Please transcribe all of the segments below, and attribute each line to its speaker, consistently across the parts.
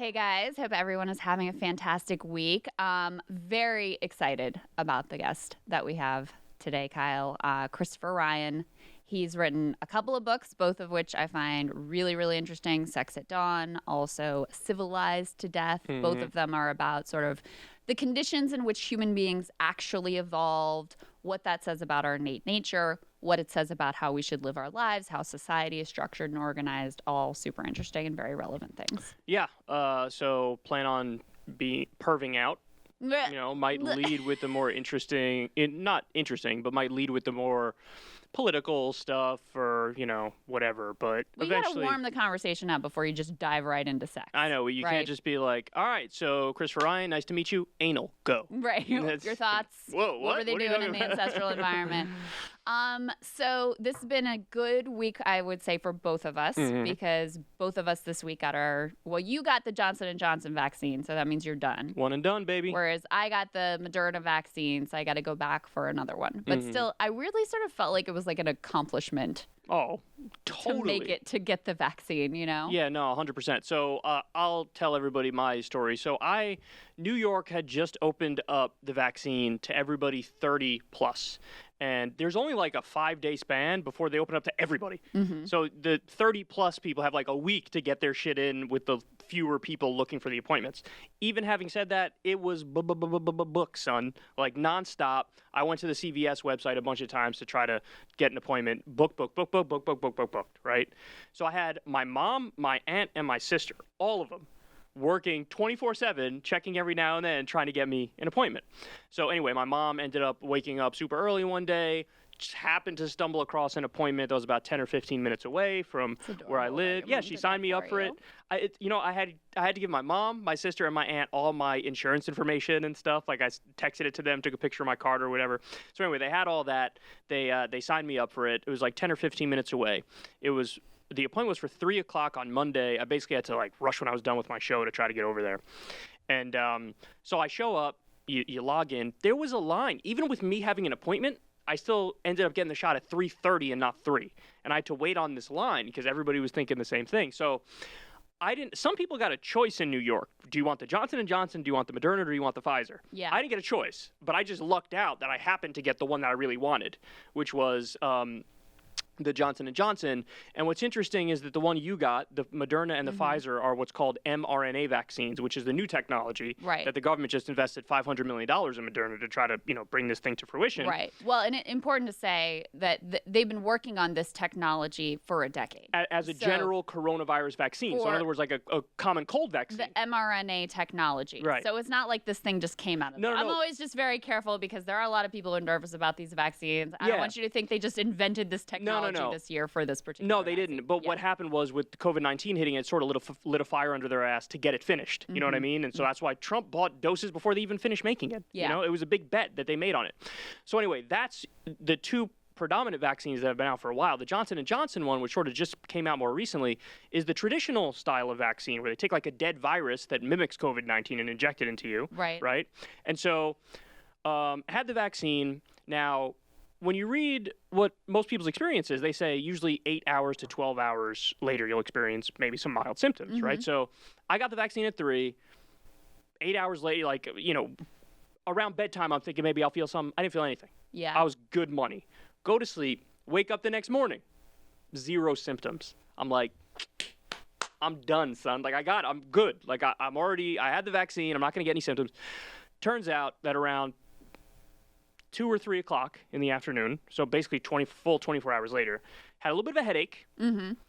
Speaker 1: Hey guys, hope everyone is having a fantastic week. Very excited about the guest that we have today, Kyle. Christopher Ryan. He's written a couple of books, both of which I find really, really interesting. Sex at Dawn, also Civilized to Death. Mm-hmm. Both of them are about sort of the conditions in which human beings actually evolved, what that says about our innate nature, what it says about how we should live our lives, how society is structured and organized, all super interesting and very relevant things.
Speaker 2: Yeah, so plan on perving out. Might lead with the more interesting, not interesting, but might lead with the more political stuff or, whatever. But eventually,
Speaker 1: you gotta warm the conversation up before you just dive right into sex.
Speaker 2: I know. You can't just be like, all right, so Christopher Ryan, nice to meet you. Anal, go.
Speaker 1: Right. Your thoughts.
Speaker 2: Whoa,
Speaker 1: what were they doing in the ancestral environment? So this has been a good week, I would say, for both of us, because both of us this week got you got the Johnson & Johnson vaccine, so that means you're done.
Speaker 2: One and done, baby.
Speaker 1: Whereas I got the Moderna vaccine, so I got to go back for another one. But still, I really sort of felt like it was like an accomplishment.
Speaker 2: Oh, totally.
Speaker 1: To get the vaccine,
Speaker 2: Yeah, no, 100%. So I'll tell everybody my story. So New York had just opened up the vaccine to everybody 30 plus. And there's only like a 5-day span before they open up to everybody. Mm-hmm. So the 30 plus people have like a week to get their shit in with the fewer people looking for the appointments. Even having said that, it was book, son. Like nonstop. I went to the CVS website a bunch of times to try to get an appointment. Booked, right? So I had my mom, my aunt, and my sister, all of them, working 24/7, checking every now and then, trying to get me an appointment. So anyway, my mom ended up waking up super early one day, just happened to stumble across an appointment that was about 10 or 15 minutes away from where I live. Yeah, she signed me up for it. I had to give my mom, my sister, and my aunt all my insurance information and stuff. Like I texted it to them, took a picture of my card or whatever. So anyway, they had all that. They signed me up for it. It was like 10 or 15 minutes away. The appointment was for 3 o'clock on Monday. I basically had to rush when I was done with my show to try to get over there. And so I show up, you log in. There was a line. Even with me having an appointment, I still ended up getting the shot at 3:30 and not 3. And I had to wait on this line because everybody was thinking the same thing. So some people got a choice in New York. Do you want the Johnson & Johnson? Do you want the Moderna? Or do you want the Pfizer?
Speaker 1: Yeah.
Speaker 2: I didn't get a choice, but I just lucked out that I happened to get the one that I really wanted, which was the Johnson & Johnson. And what's interesting is that the one you got, the Moderna and the Pfizer, are what's called mRNA vaccines, which is the new technology that the government just invested $500 million in Moderna to try to, bring this thing to fruition.
Speaker 1: Right. Well, and it's important to say that they've been working on this technology for a decade.
Speaker 2: As a general coronavirus vaccine. So in other words, like a common cold vaccine.
Speaker 1: The mRNA technology.
Speaker 2: Right.
Speaker 1: So it's not like this thing just came out of
Speaker 2: No.
Speaker 1: I'm always just very careful because there are a lot of people who are nervous about these vaccines. I don't want you to think they just invented this technology this year for this particular
Speaker 2: No, they didn't. But what happened was with COVID-19 hitting, it sort of lit a fire under their ass to get it finished. You know what I mean? And so that's why Trump bought doses before they even finished making it.
Speaker 1: Yeah.
Speaker 2: It was a big bet that they made on it. So anyway, that's the two predominant vaccines that have been out for a while. The Johnson & Johnson one, which sort of just came out more recently, is the traditional style of vaccine where they take like a dead virus that mimics COVID-19 and inject it into you. Right? And so had the vaccine. Now, when you read what most people's experience is, they say usually 8 hours to 12 hours later you'll experience maybe some mild symptoms, right? So I got the vaccine at 3. 8 hours later, around bedtime, I'm thinking maybe I'll feel something. I didn't feel anything.
Speaker 1: Yeah.
Speaker 2: I was good money. Go to sleep, wake up the next morning, 0 symptoms. I'm like, I'm done, son. I'm good. I had the vaccine. I'm not going to get any symptoms. Turns out that around 2 or 3 o'clock in the afternoon, so basically 24 hours later, had a little bit of a headache.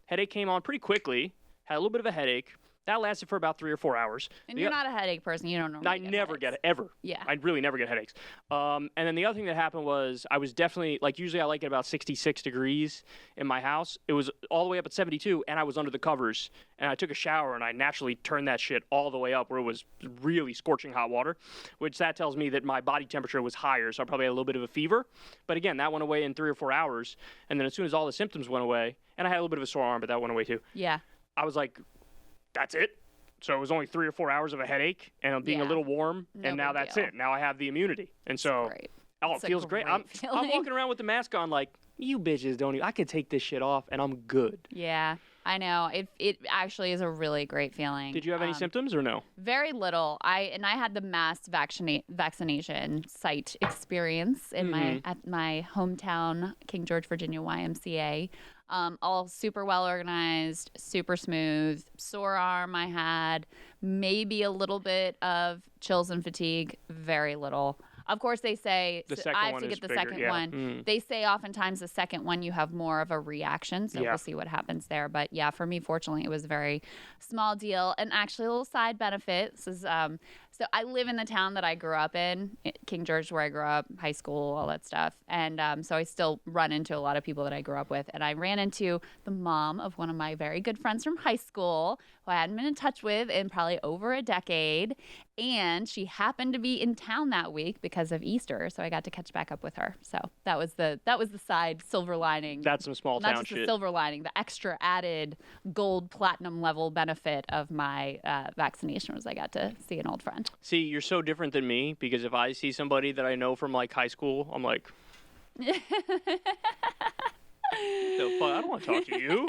Speaker 2: Headache came on pretty quickly. Had a little bit of a headache. That lasted for about 3 or 4 hours.
Speaker 1: And you're not a headache person. You don't normally
Speaker 2: I never get it, ever.
Speaker 1: Yeah.
Speaker 2: I really never get headaches. And then the other thing that happened was I was definitely, usually I like it about 66 degrees in my house. It was all the way up at 72, and I was under the covers. And I took a shower, and I naturally turned that shit all the way up where it was really scorching hot water, which that tells me that my body temperature was higher, so I probably had a little bit of a fever. But again, that went away in 3 or 4 hours. And then as soon as all the symptoms went away, and I had a little bit of a sore arm, but that went away too.
Speaker 1: Yeah.
Speaker 2: I was like, that's it. So it was only 3 or 4 hours of a headache and being a little warm, and now that's it. Now I have the immunity. And so, it feels great. I'm walking around with the mask on like, you bitches don't even, I can take this shit off and I'm good.
Speaker 1: Yeah. I know. It actually is a really great feeling.
Speaker 2: Did you have any symptoms or no?
Speaker 1: Very little. I had the mass vaccination site experience in at my hometown King George, Virginia YMCA. All super well organized, super smooth. Sore arm I had, maybe a little bit of chills and fatigue, very little. Of course, they say I have to get the second one. They say oftentimes the second one you have more of a reaction, so we'll see what happens there. But yeah, for me, fortunately, it was a very small deal. And actually, a little side benefit. This is, so I live in the town that I grew up in, King George, where I grew up, high school, all that stuff. And so I still run into a lot of people that I grew up with. And I ran into the mom of one of my very good friends from high school, who I hadn't been in touch with in probably over a decade. And she happened to be in town that week because of Easter, so I got to catch back up with her. So that was the side silver lining.
Speaker 2: That's some small town shit.
Speaker 1: Not just the silver lining, the extra added gold platinum level benefit of my vaccination was I got to see an old friend.
Speaker 2: See, you're so different than me, because if I see somebody that I know from like high school, I'm like, the fuck? I don't want to talk to you.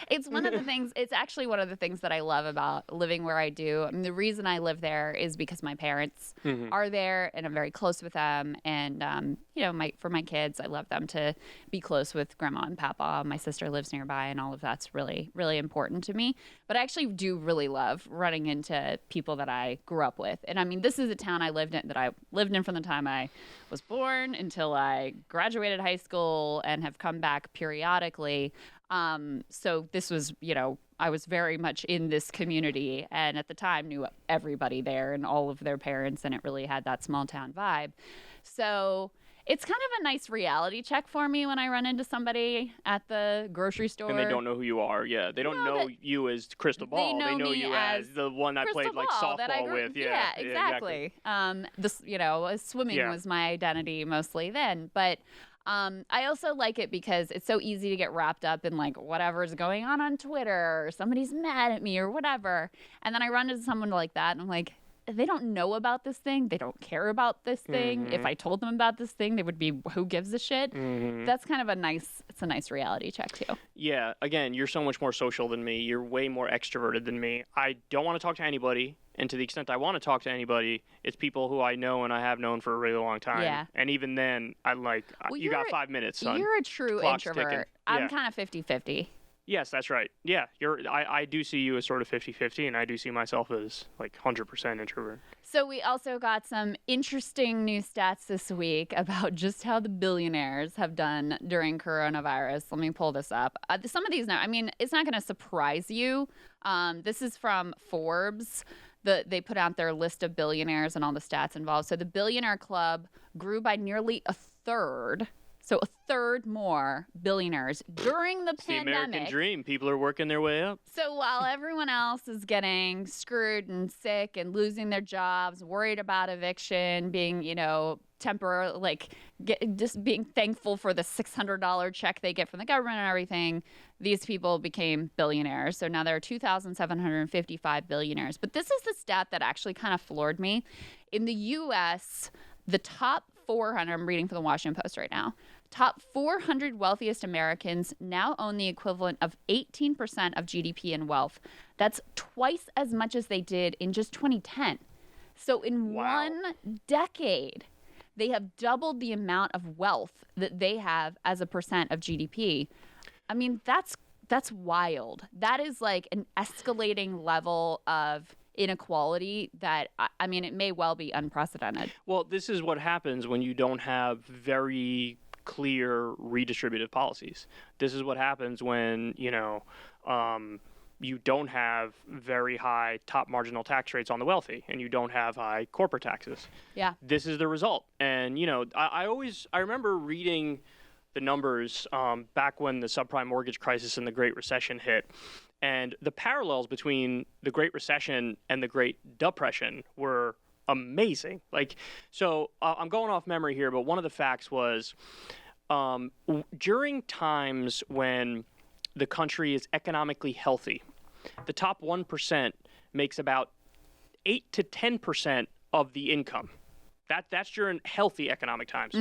Speaker 1: It's one of the things. It's actually one of the things that I love about living where I do. I mean, the reason I live there is because my parents are there, and I'm very close with them. And for my kids, I love them to be close with Grandma and Papa. My sister lives nearby, and all of that's really, really important to me. But I actually do really love running into people that I grew up with. And I mean, this is a town I lived in from the time I was born until I graduated high school, and have come back periodically. So this was, I was very much in this community, and at the time knew everybody there and all of their parents, and it really had that small town vibe. So it's kind of a nice reality check for me when I run into somebody at the grocery store.
Speaker 2: And they don't know who you are. Yeah, they don't know you as Crystal Ball. They know you as the one I played like softball with.
Speaker 1: Yeah, exactly. Swimming was my identity mostly then, but I also like it because it's so easy to get wrapped up in like whatever's going on Twitter, or somebody's mad at me or whatever. And then I run into someone like that and I'm like, they don't know about this thing. They don't care about this thing. If I told them about this thing, they would be, who gives a shit? That's kind of a nice reality check too.
Speaker 2: Yeah. Again, you're so much more social than me. You're way more extroverted than me. I don't want to talk to anybody. And to the extent I want to talk to anybody, it's people who I know and I have known for a really long time. Yeah. And even then, you got 5 minutes, son.
Speaker 1: You're a true introvert. I'm kind of 50-50.
Speaker 2: Yes, that's right. Yeah, I do see you as sort of 50-50, and I do see myself as like 100% introvert.
Speaker 1: So we also got some interesting new stats this week about just how the billionaires have done during coronavirus. Let me pull this up. Some of these now, I mean, it's not going to surprise you. This is from Forbes. They put out their list of billionaires and all the stats involved. So the Billionaire Club grew by nearly a third. So a third more billionaires during the pandemic.
Speaker 2: The American dream. People are working their way up.
Speaker 1: So while everyone else is getting screwed and sick and losing their jobs, worried about eviction, being, temporary, just being thankful for the $600 check they get from the government and everything, these people became billionaires. So now there are 2,755 billionaires. But this is the stat that actually kind of floored me. In the U.S., the top 400, I'm reading from the Washington Post right now, top 400 wealthiest Americans now own the equivalent of 18% of GDP in wealth. That's twice as much as they did in just 2010. So in one decade, they have doubled the amount of wealth that they have as a percent of GDP. I mean, that's wild. That is like an escalating level of inequality that, I mean, it may well be unprecedented.
Speaker 2: Well, this is what happens when you don't have very clear redistributive policies. This is what happens when, you don't have very high top marginal tax rates on the wealthy, and you don't have high corporate taxes.
Speaker 1: Yeah.
Speaker 2: This is the result. And, I remember reading the numbers back when the subprime mortgage crisis and the Great Recession hit. And the parallels between the Great Recession and the Great Depression were amazing. I'm going off memory here, but one of the facts was during times when the country is economically healthy, the top 1% makes about 8 to 10% of the income. That's during healthy economic times.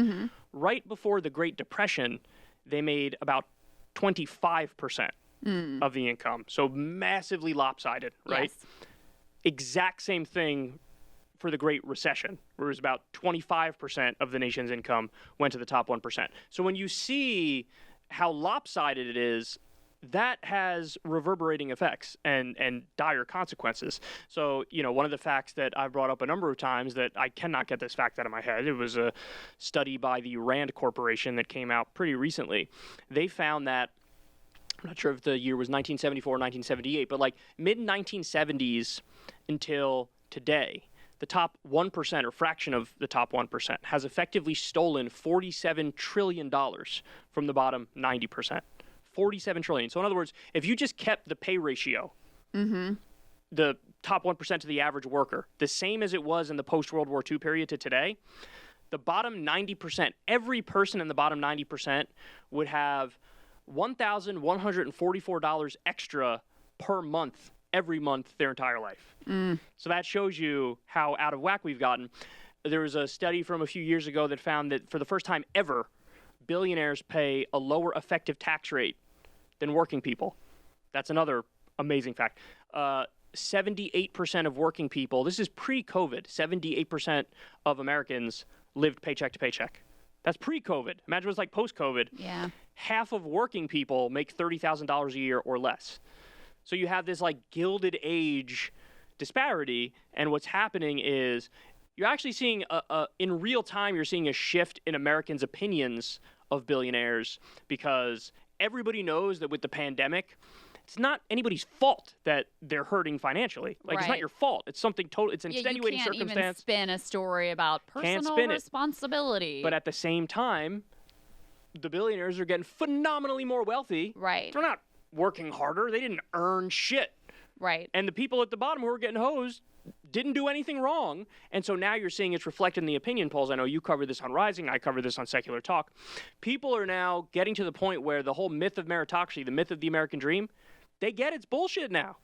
Speaker 2: Right before the Great Depression, they made about 25%. of the income. So massively lopsided, right?
Speaker 1: Yes.
Speaker 2: Exact same thing for the Great Recession, where it was about 25% of the nation's income went to the top 1%. So when you see how lopsided it is, that has reverberating effects and dire consequences. So, one of the facts that I've brought up a number of times that I cannot get this fact out of my head, it was a study by the Rand Corporation that came out pretty recently. They found that, I'm not sure if the year was 1974 or 1978, but like mid-1970s until today, the top 1% or fraction of the top 1% has effectively stolen $47 trillion from the bottom 90%. 47 trillion. So in other words, if you just kept the pay ratio, the top 1% to the average worker, the same as it was in the post-World War II period to today, the bottom 90%, every person in the bottom 90% would have $1,144 extra per month, every month, their entire life. So that shows you how out of whack we've gotten. There was a study from a few years ago that found that for the first time ever, billionaires pay a lower effective tax rate than working people. That's another amazing fact. 78% of working people, this is pre-COVID, 78% of Americans lived paycheck to paycheck. That's pre-COVID. Imagine what's like post-COVID.
Speaker 1: Yeah.
Speaker 2: Half of working people make $30,000 a year or less. So you have this like Gilded Age disparity, and what's happening is you're actually seeing in real time, you're seeing a shift in Americans' opinions of billionaires, because everybody knows that with the pandemic, it's not anybody's fault that they're hurting financially. Like, it's not your fault. It's something total. It's an extenuating circumstance.
Speaker 1: You can't even spin a story about personal responsibility.
Speaker 2: But at the same time, the billionaires are getting phenomenally more wealthy.
Speaker 1: Right.
Speaker 2: They're not working harder. They didn't earn shit.
Speaker 1: Right.
Speaker 2: And the people at the bottom who are getting hosed didn't do anything wrong. And so now you're seeing it's reflected in the opinion polls. I know you cover this on Rising. I cover this on Secular Talk. People are now getting to the point where the whole myth of meritocracy, the myth of the American dream, they get it's bullshit now.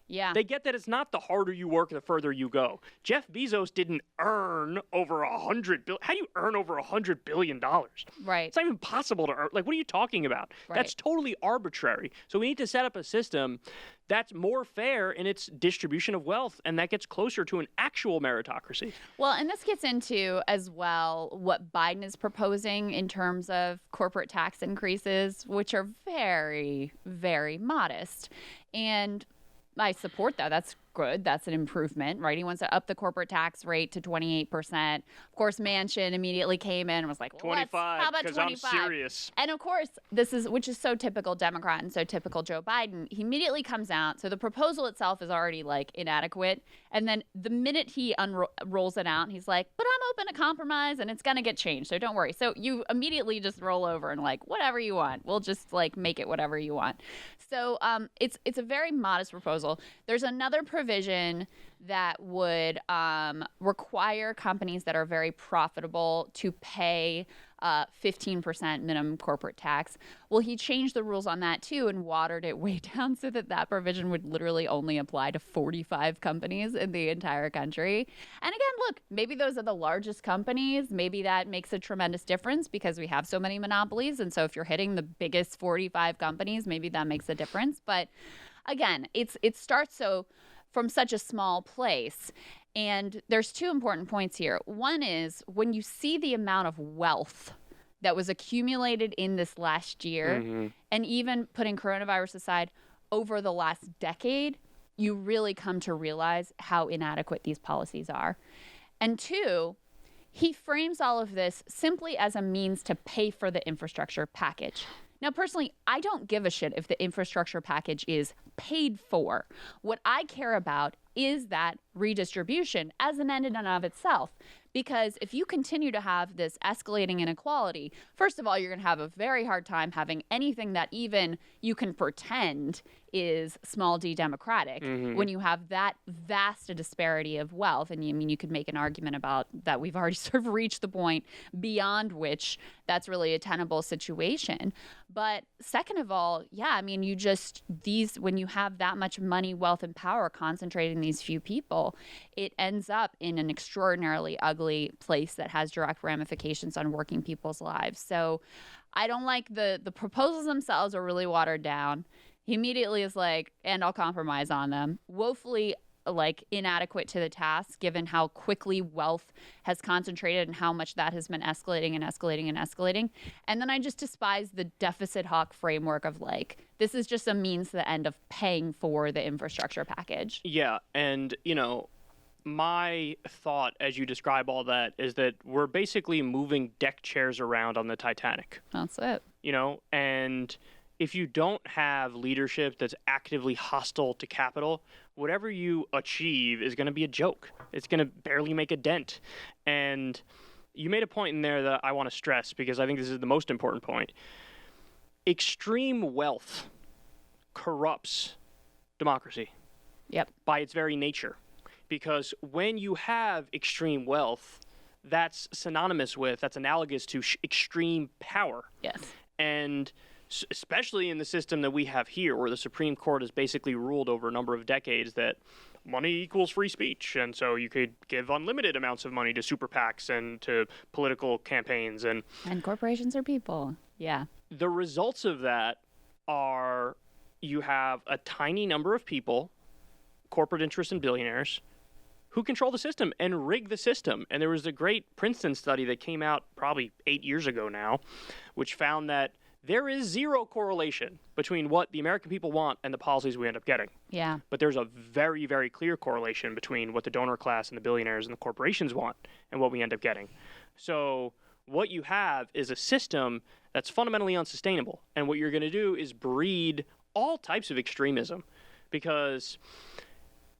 Speaker 1: Yeah.
Speaker 2: They get that it's not the harder you work, the further you go. Jeff Bezos didn't earn over $100 billion. How do you earn over $100 billion?
Speaker 1: Right.
Speaker 2: It's not even possible to earn. Like, what are you talking about?
Speaker 1: Right.
Speaker 2: That's totally arbitrary. So we need to set up a system that's more fair in its distribution of wealth, and that gets closer to an actual meritocracy.
Speaker 1: Well, and this gets into, as well, what Biden is proposing in terms of corporate tax increases, which are very, very modest. And I support that. That's good. That's an improvement, right? He wants to up the corporate tax rate to 28%. Of course, Manchin immediately came in and was like,
Speaker 2: 25,
Speaker 1: how about 25?
Speaker 2: Because I'm serious.
Speaker 1: And of course, which is so typical Democrat and so typical Joe Biden, he immediately comes out. So the proposal itself is already like inadequate. And then the minute he rolls it out, he's like, but I'm open to compromise and it's going to get changed. So don't worry. So you immediately just roll over and like, whatever you want. We'll just like make it whatever you want. So it's a very modest proposal. There's another provision that would require companies that are very profitable to pay 15% minimum corporate tax. Well, he changed the rules on that too and watered it way down so that provision would literally only apply to 45 companies in the entire country. And again, look, maybe those are the largest companies. Maybe that makes a tremendous difference because we have so many monopolies. And so if you're hitting the biggest 45 companies, maybe that makes a difference. But again, it starts from such a small place. And there's two important points here. One is when you see the amount of wealth that was accumulated in this last year, and even putting coronavirus aside, over the last decade, you really come to realize how inadequate these policies are. And two, he frames all of this simply as a means to pay for the infrastructure package. Now, personally, I don't give a shit if the infrastructure package is paid for. What I care about is that redistribution as an end in and of itself. Because if you continue to have this escalating inequality, first of all, you're going to have a very hard time having anything that even you can pretend is small d democratic when you have that vast a disparity of wealth. And you could make an argument about that we've already sort of reached the point beyond which that's really a tenable situation. But second of all, when you have that much money, wealth, and power concentrated in these few people, it ends up in an extraordinarily ugly place that has direct ramifications on working people's lives. So I don't like the proposals themselves are really watered down. He immediately is like, and I'll compromise on them. Woefully like inadequate to the task given how quickly wealth has concentrated and how much that has been escalating and escalating and escalating. And then I just despise the deficit hawk framework of like, this is just a means to the end of paying for the infrastructure package.
Speaker 2: Yeah, and my thought as you describe all that is that we're basically moving deck chairs around on the Titanic.
Speaker 1: That's it.
Speaker 2: And if you don't have leadership that's actively hostile to capital, whatever you achieve is going to be a joke. It's going to barely make a dent. And you made a point in there that I want to stress because I think this is the most important point. Extreme wealth corrupts democracy.
Speaker 1: Yep.
Speaker 2: By its very nature. Because when you have extreme wealth, that's analogous to extreme power.
Speaker 1: Yes.
Speaker 2: And especially in the system that we have here, where the Supreme Court has basically ruled over a number of decades that money equals free speech. And so you could give unlimited amounts of money to super PACs and to political campaigns. And
Speaker 1: corporations are people. Yeah.
Speaker 2: The results of that are you have a tiny number of people, corporate interests and billionaires, who control the system and rig the system. And there was a great Princeton study that came out probably 8 years ago now, which found that there is zero correlation between what the American people want and the policies we end up getting.
Speaker 1: Yeah.
Speaker 2: But there's a very, very clear correlation between what the donor class and the billionaires and the corporations want and what we end up getting. So what you have is a system that's fundamentally unsustainable. And what you're going to do is breed all types of extremism because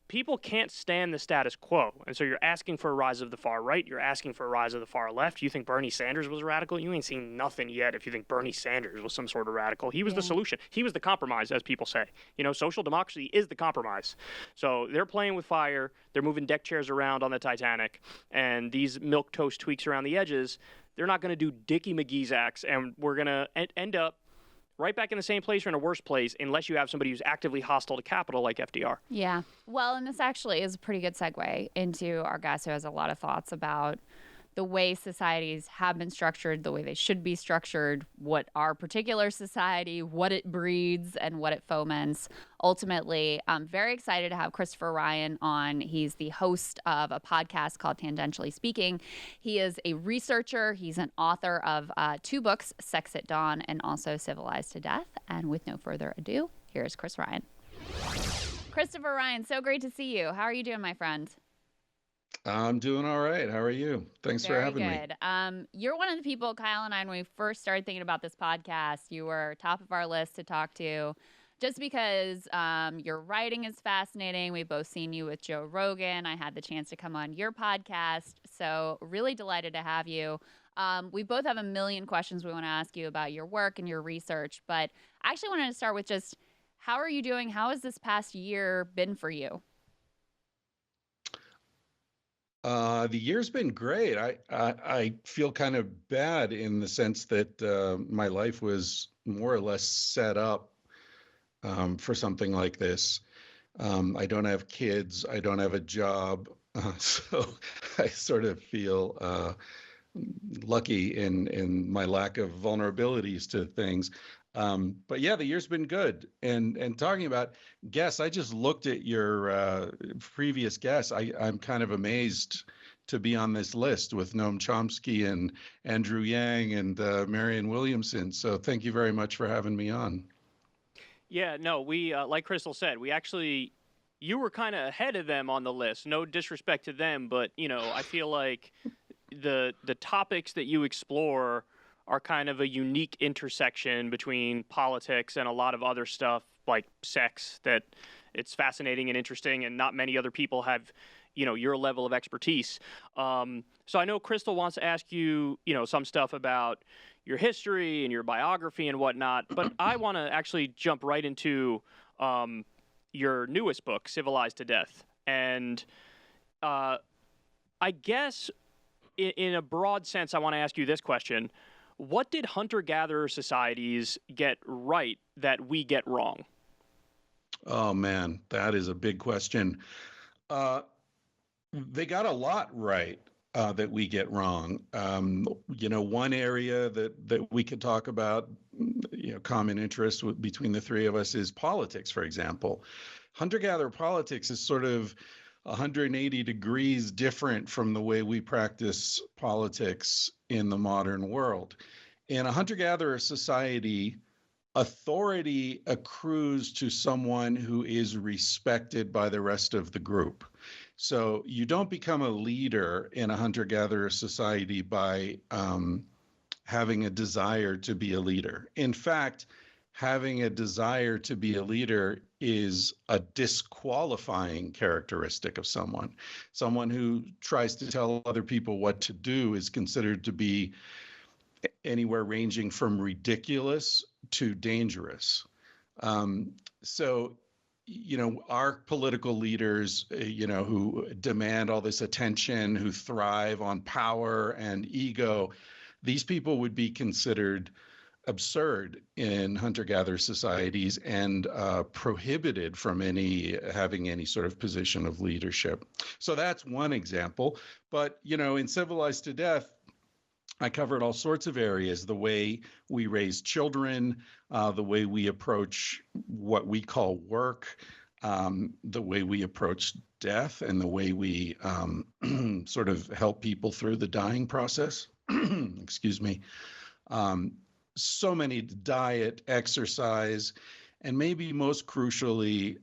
Speaker 2: people can't stand the status quo. And so you're asking for a rise of the far right. You're asking for a rise of the far left. You think Bernie Sanders was radical? You ain't seen nothing yet if you think Bernie Sanders was some sort of radical. He was the solution. He was the compromise, as people say. Social democracy is the compromise. So they're playing with fire. They're moving deck chairs around on the Titanic. And these milquetoast tweaks around the edges, they're not going to do Dickie McGee's acts. And we're going to end up right back in the same place or in a worse place unless you have somebody who's actively hostile to capital like FDR.
Speaker 1: Yeah. Well, and this actually is a pretty good segue into our guest who has a lot of thoughts about the way societies have been structured, the way they should be structured, what our particular society, what it breeds, and what it foments. Ultimately, I'm very excited to have Christopher Ryan on. He's the host of a podcast called Tangentially Speaking. He is a researcher. He's an author of 2 books, Sex at Dawn and also Civilized to Death. And with no further ado, here's Chris Ryan. Christopher Ryan, so great to see you. How are you doing, my friend?
Speaker 3: I'm doing all right. How are you? Thanks for having me.
Speaker 1: You're one of the people, Kyle and I, when we first started thinking about this podcast, you were top of our list to talk to just because your writing is fascinating. We've both seen you with Joe Rogan. I had the chance to come on your podcast. So really delighted to have you. We both have a million questions we want to ask you about your work and your research. But I actually wanted to start with just how are you doing? How has this past year been for you?
Speaker 3: The year's been great. I feel kind of bad in the sense that my life was more or less set up for something like this. I don't have kids. I don't have a job. So I sort of feel lucky in my lack of vulnerabilities to things. But yeah, the year's been good. And talking about guests, I just looked at your previous guests. I'm kind of amazed to be on this list with Noam Chomsky and Andrew Yang and Marianne Williamson. So thank you very much for having me on.
Speaker 2: Yeah, no, we, like Krystal said, you were kind of ahead of them on the list. No disrespect to them, but, I feel like the topics that you explore are kind of a unique intersection between politics and a lot of other stuff like sex that it's fascinating and interesting and not many other people have, your level of expertise. So I know Krystal wants to ask you, some stuff about your history and your biography and whatnot, but I want to actually jump right into your newest book, Civilized to Death. And I guess in a broad sense, I want to ask you this question. What did hunter-gatherer societies get right that we get wrong?
Speaker 3: Oh, man, that is a big question. They got a lot right that we get wrong. One area that we could talk about, common interest between the three of us is politics, for example. Hunter-gatherer politics is sort of 180 degrees different from the way we practice politics in the modern world. In a hunter-gatherer society, authority accrues to someone who is respected by the rest of the group. So you don't become a leader in a hunter-gatherer society by having a desire to be a leader. In fact, having a desire to be a leader is a disqualifying characteristic of someone. Someone who tries to tell other people what to do is considered to be anywhere ranging from ridiculous to dangerous. So, our political leaders, who demand all this attention, who thrive on power and ego, these people would be considered absurd in hunter-gatherer societies and prohibited from having any sort of position of leadership. So that's one example. But, in Civilized to Death, I covered all sorts of areas: the way we raise children, the way we approach what we call work, the way we approach death, and the way we sort of help people through the dying process. Excuse me. So many: diet, exercise, and maybe most crucially,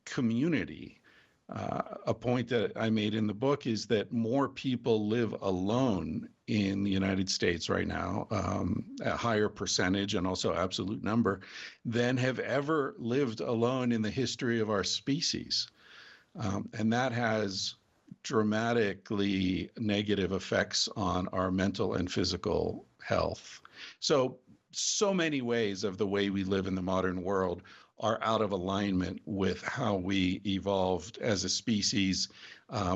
Speaker 3: community. A point that I made in the book is that more people live alone in the United States right now, a higher percentage and also absolute number, than have ever lived alone in the history of our species. And that has dramatically negative effects on our mental and physical health. So many ways of the way we live in the modern world are out of alignment with how we evolved as a species,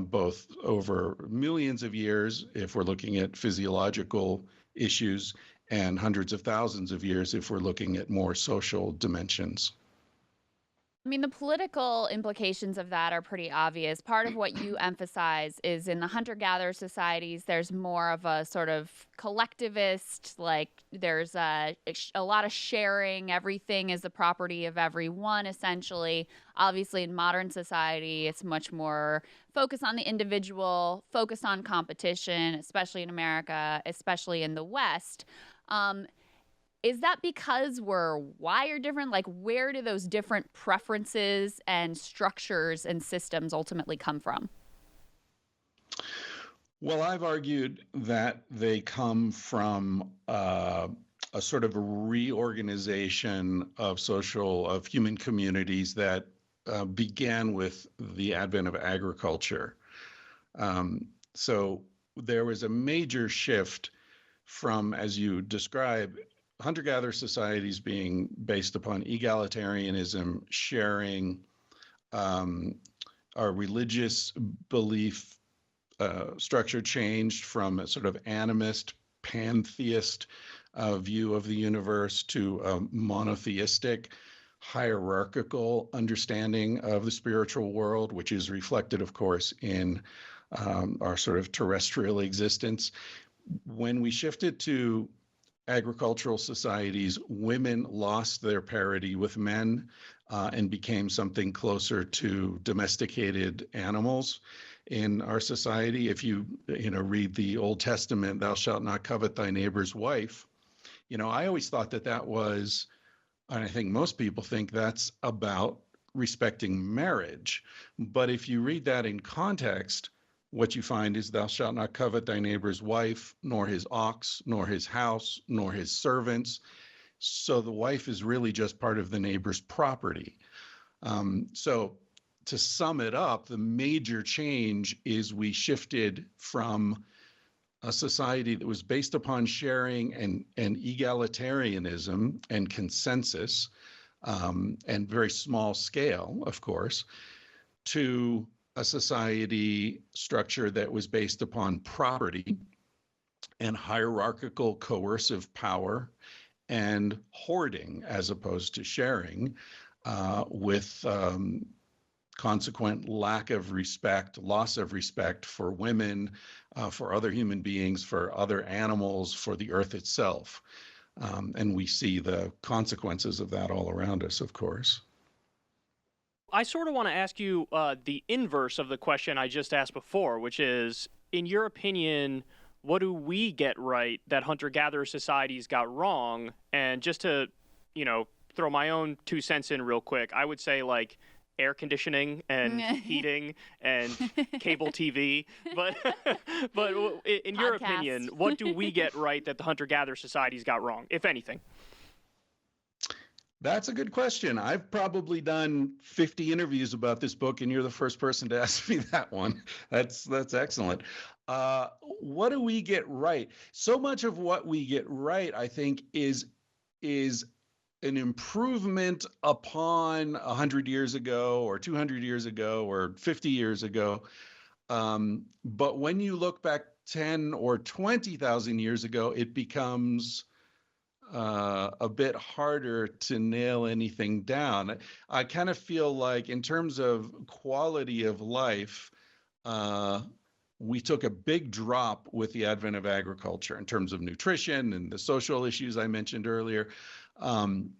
Speaker 3: both over millions of years, if we're looking at physiological issues, and hundreds of thousands of years, if we're looking at more social dimensions.
Speaker 1: I mean, the political implications of that are pretty obvious. Part of what you emphasize is in the hunter-gatherer societies, there's more of a sort of collectivist, like there's a lot of sharing. Everything is the property of everyone, essentially. Obviously, in modern society, it's much more focused on the individual, focused on competition, especially in America, especially in the West. Is that because we're wired different? Like, where do those different preferences and structures and systems ultimately come from?
Speaker 3: Well, I've argued that they come from a sort of a reorganization of human communities that began with the advent of agriculture. So there was a major shift from, as you describe, hunter-gatherer societies being based upon egalitarianism, sharing, our religious belief structure changed from a sort of animist, pantheist view of the universe to a monotheistic, hierarchical understanding of the spiritual world, which is reflected, of course, in our sort of terrestrial existence. When we shifted to agricultural societies, women lost their parity with men and became something closer to domesticated animals in our society. If you read the Old Testament, "Thou shalt not covet thy neighbor's wife," I always thought that was, and I think most people think that's about respecting marriage. But if you read that in context, what you find is, "Thou shalt not covet thy neighbor's wife, nor his ox, nor his house, nor his servants." So the wife is really just part of the neighbor's property. So to sum it up, the major change is we shifted from a society that was based upon sharing and egalitarianism and consensus, and very small scale, of course, to a society structure that was based upon property and hierarchical coercive power and hoarding as opposed to sharing, with consequent lack of respect, loss of respect for women, for other human beings, for other animals, for the earth itself. And we see the consequences of that all around us, of course.
Speaker 2: I sort of want to ask you the inverse of the question I just asked before, which is, in your opinion, what do we get right that hunter-gatherer societies got wrong? And just to, throw my own 2 cents in real quick, I would say like air conditioning and heating and cable TV. But but in your opinion, what do we get right that the hunter-gatherer societies got wrong, if anything?
Speaker 3: That's a good question. I've probably done 50 interviews about this book, and you're the first person to ask me that one. That's excellent. What do we get right? So much of what we get right, I think, is an improvement upon 100 years ago or 200 years ago or 50 years ago. But when you look back 10 or 20,000 years ago, it becomes a bit harder to nail anything down. I kind of feel like in terms of quality of life, we took a big drop with the advent of agriculture in terms of nutrition and the social issues I mentioned earlier. And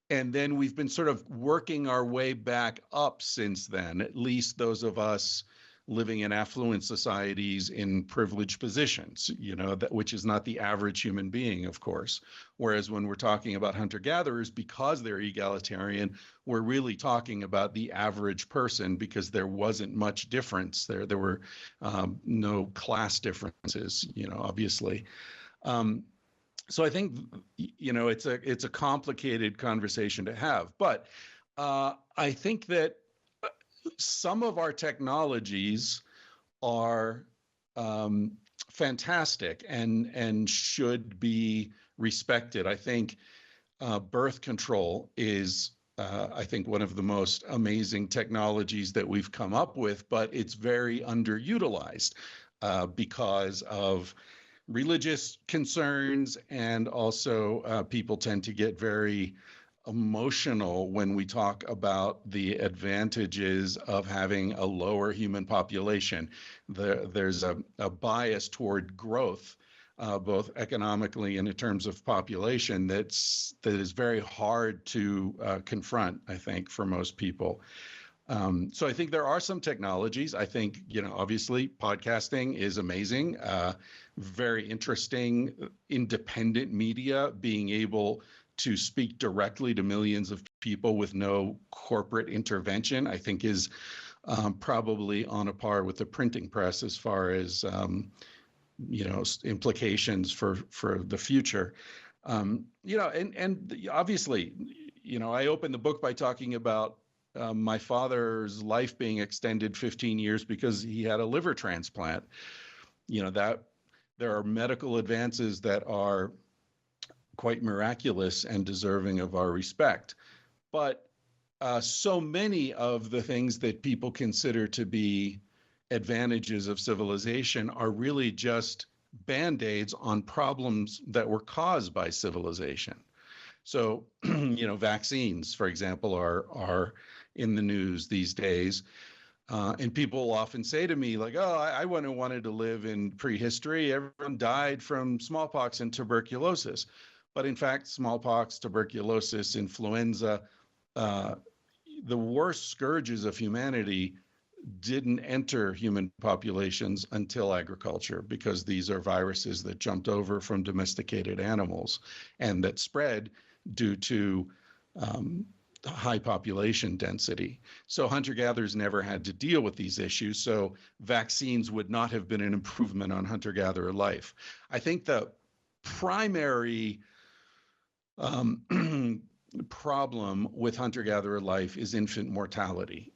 Speaker 3: then we've been sort of working our way back up since then, at least those of us living in affluent societies in privileged positions, which is not the average human being, of course. Whereas when we're talking about hunter-gatherers, because they're egalitarian, we're really talking about the average person because there wasn't much difference there. There were no class differences, obviously. So I think, it's a complicated conversation to have, but I think that some of our technologies are fantastic and should be respected. I think birth control is, I think, one of the most amazing technologies that we've come up with, but it's very underutilized because of religious concerns, and also people tend to get very emotional when we talk about the advantages of having a lower human population. There's a bias toward growth, both economically and in terms of population, that is very hard to confront, I think, for most people. So I think there are some technologies. I think, obviously podcasting is amazing, very interesting, independent media, being able to speak directly to millions of people with no corporate intervention, I think is probably on a par with the printing press as far as, implications for the future. And obviously, I opened the book by talking about my father's life being extended 15 years because he had a liver transplant. That there are medical advances that are quite miraculous and deserving of our respect. But so many of the things that people consider to be advantages of civilization are really just Band-Aids on problems that were caused by civilization. So, vaccines, for example, are in the news these days. And people often say to me, like, oh, I wouldn't have wanted to live in prehistory. Everyone died from smallpox and tuberculosis. But in fact, smallpox, tuberculosis, influenza, the worst scourges of humanity didn't enter human populations until agriculture, because these are viruses that jumped over from domesticated animals and that spread due to high population density. So hunter-gatherers never had to deal with these issues. So vaccines would not have been an improvement on hunter-gatherer life. I think the primary problem with hunter-gatherer life is infant mortality.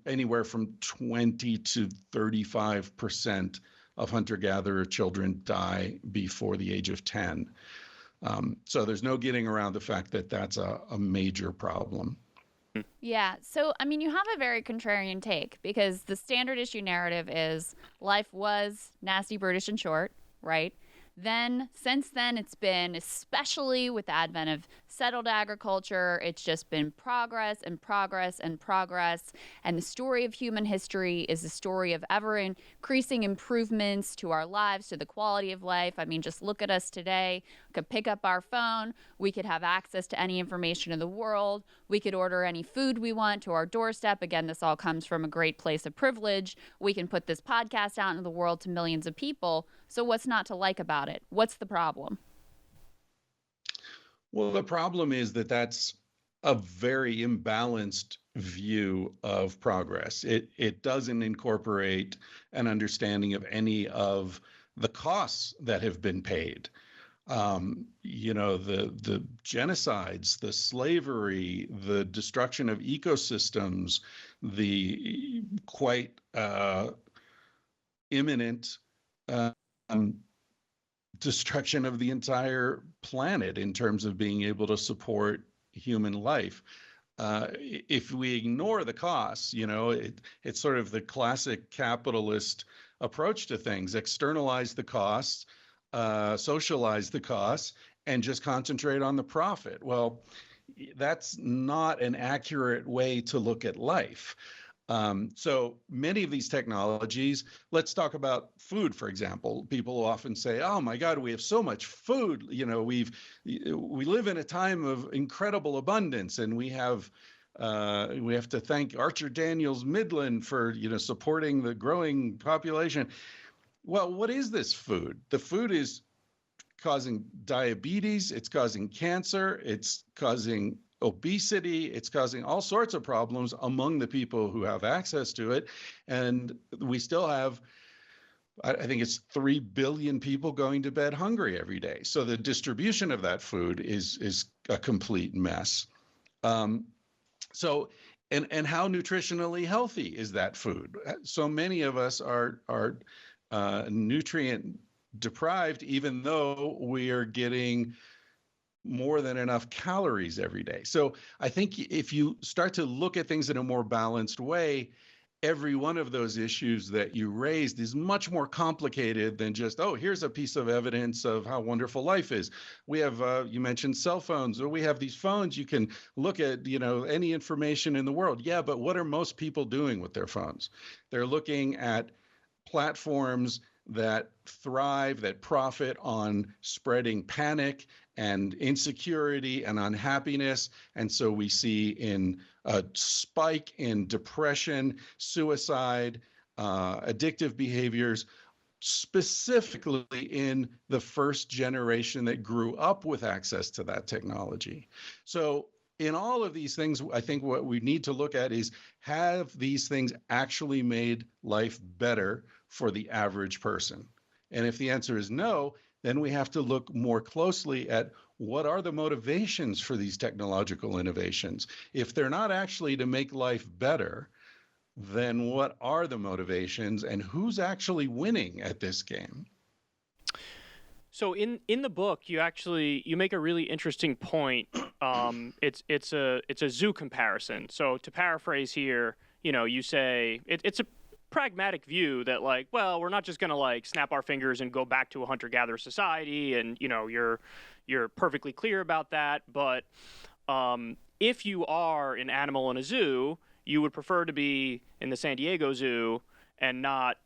Speaker 3: Anywhere from 20 to 35% of hunter-gatherer children die before the age of 10. So there's no getting around the fact that that's a major problem.
Speaker 1: Yeah. So, you have a very contrarian take, because the standard issue narrative is life was nasty, brutish, and short, right? Then, since then, it's been, especially with the advent of settled agriculture. It's just been progress and progress and progress. And the story of human history is the story of ever increasing improvements to our lives, to the quality of life. I mean, just look at us today. We could pick up our phone. We could have access to any information in the world. We could order any food we want to our doorstep. Again, this all comes from a great place of privilege. We can put this podcast out into the world to millions of people. So what's not to like about it? What's the problem?
Speaker 3: Well, the problem is that that's a very imbalanced view of progress. It doesn't incorporate an understanding of any of the costs that have been paid. The genocides, the slavery, the destruction of ecosystems, the quite imminent destruction of the entire planet in terms of being able to support human life. If we ignore the costs, it's sort of the classic capitalist approach to things: externalize the costs, socialize the costs, and just concentrate on the profit. Well, that's not an accurate way to look at life. So many of these technologies, let's talk about food, for example. People often say, oh my God, we have so much food. We live in a time of incredible abundance, and we have to thank Archer Daniels Midland for, supporting the growing population. Well, what is this food? The food is causing diabetes, it's causing cancer, it's causing obesity, it's causing all sorts of problems among the people who have access to it. And we still have, I think it's 3 billion people going to bed hungry every day. So the distribution of that food is a complete mess. And how nutritionally healthy is that food? So many of us are nutrient deprived, even though we are getting more than enough calories every day. So I think if you start to look at things in a more balanced way, every one of those issues that you raised is much more complicated than just, oh, here's a piece of evidence of how wonderful life is. We have, you mentioned cell phones, or we have these phones, you can look at, any information in the world. Yeah, but what are most people doing with their phones? They're looking at platforms that thrive, that profit on spreading panic and insecurity and unhappiness. And so we see in a spike in depression, suicide, addictive behaviors, specifically in the first generation that grew up with access to that technology. So in all of these things, I think what we need to look at is, have these things actually made life better for the average person? And if the answer is no, then we have to look more closely at what are the motivations for these technological innovations. If they're not actually to make life better, then what are the motivations, and who's actually winning at this game?
Speaker 2: So in the book, you make a really interesting point. It's a zoo comparison. So to paraphrase here, you say it's a pragmatic view that, like, well, we're not just going to like snap our fingers and go back to a hunter-gatherer society, and you're perfectly clear about that. But if you are an animal in a zoo, you would prefer to be in the San Diego Zoo and not,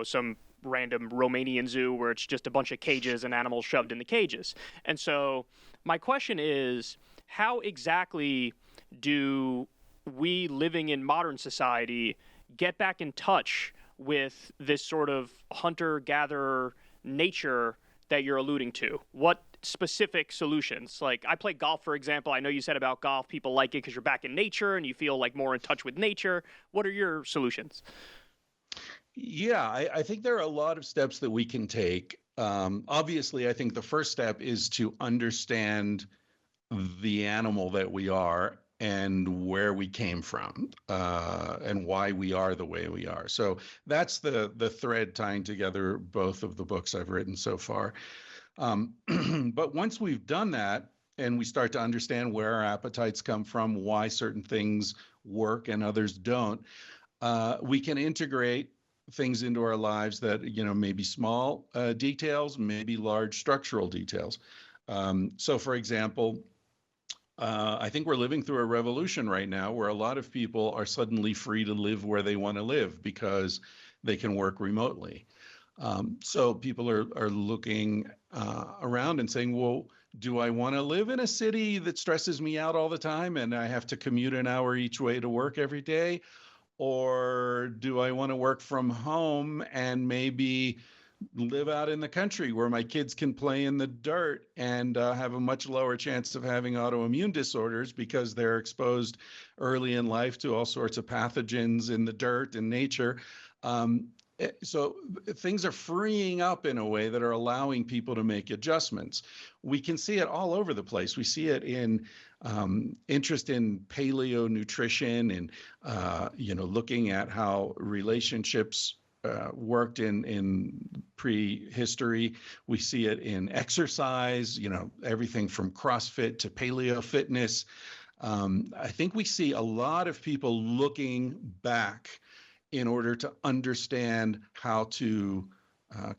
Speaker 2: some random Romanian zoo where it's just a bunch of cages and animals shoved in the cages. And so my question is, how exactly do we living in modern society get back in touch with this sort of hunter-gatherer nature that you're alluding to? What specific solutions? Like, I play golf, for example. I know you said about golf, people like it because you're back in nature and you feel like more in touch with nature. What are your solutions?
Speaker 3: Yeah, I think there are a lot of steps that we can take. Obviously, I think the first step is to understand the animal that we are and where we came from, and why we are the way we are. So that's the thread tying together both of the books I've written so far. But once we've done that and we start to understand where our appetites come from, why certain things work and others don't, we can integrate things into our lives that, maybe small details, maybe large structural details. So for example, I think we're living through a revolution right now where a lot of people are suddenly free to live where they want to live because they can work remotely. So people are looking around and saying, well, do I want to live in a city that stresses me out all the time and I have to commute an hour each way to work every day? Or do I want to work from home and maybe live out in the country where my kids can play in the dirt and have a much lower chance of having autoimmune disorders because they're exposed early in life to all sorts of pathogens in the dirt and nature. So things are freeing up in a way that are allowing people to make adjustments. We can see it all over the place. We see it in interest in paleo nutrition and looking at how relationships worked in prehistory. We see it in exercise, everything from CrossFit to paleo fitness. I think we see a lot of people looking back in order to understand how to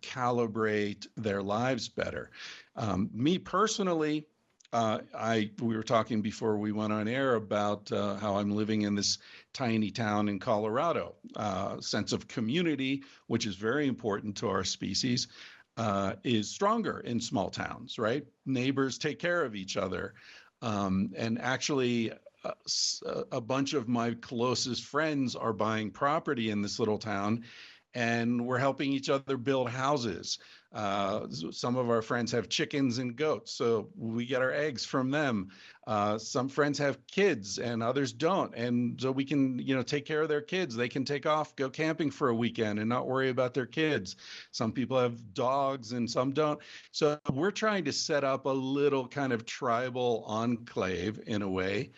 Speaker 3: calibrate their lives better. Me personally, we were talking before we went on air about how I'm living in this tiny town in Colorado. Sense of community, which is very important to our species, is stronger in small towns, right? Neighbors take care of each other. And actually, a bunch of my closest friends are buying property in this little town, and we're helping each other build houses. Some of our friends have chickens and goats, so we get our eggs from them. Some friends have kids and others don't, and so we can, take care of their kids. They can take off, go camping for a weekend and not worry about their kids. Some people have dogs and some don't. So we're trying to set up a little kind of tribal enclave in a way.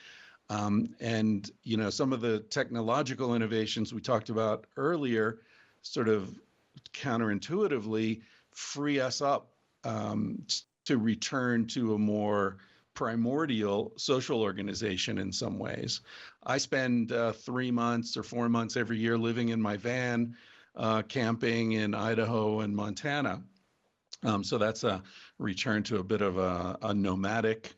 Speaker 3: And some of the technological innovations we talked about earlier sort of counterintuitively free us up to return to a more primordial social organization in some ways. I spend 3 months or 4 months every year living in my van, camping in Idaho and Montana. So that's a return to a bit of a nomadic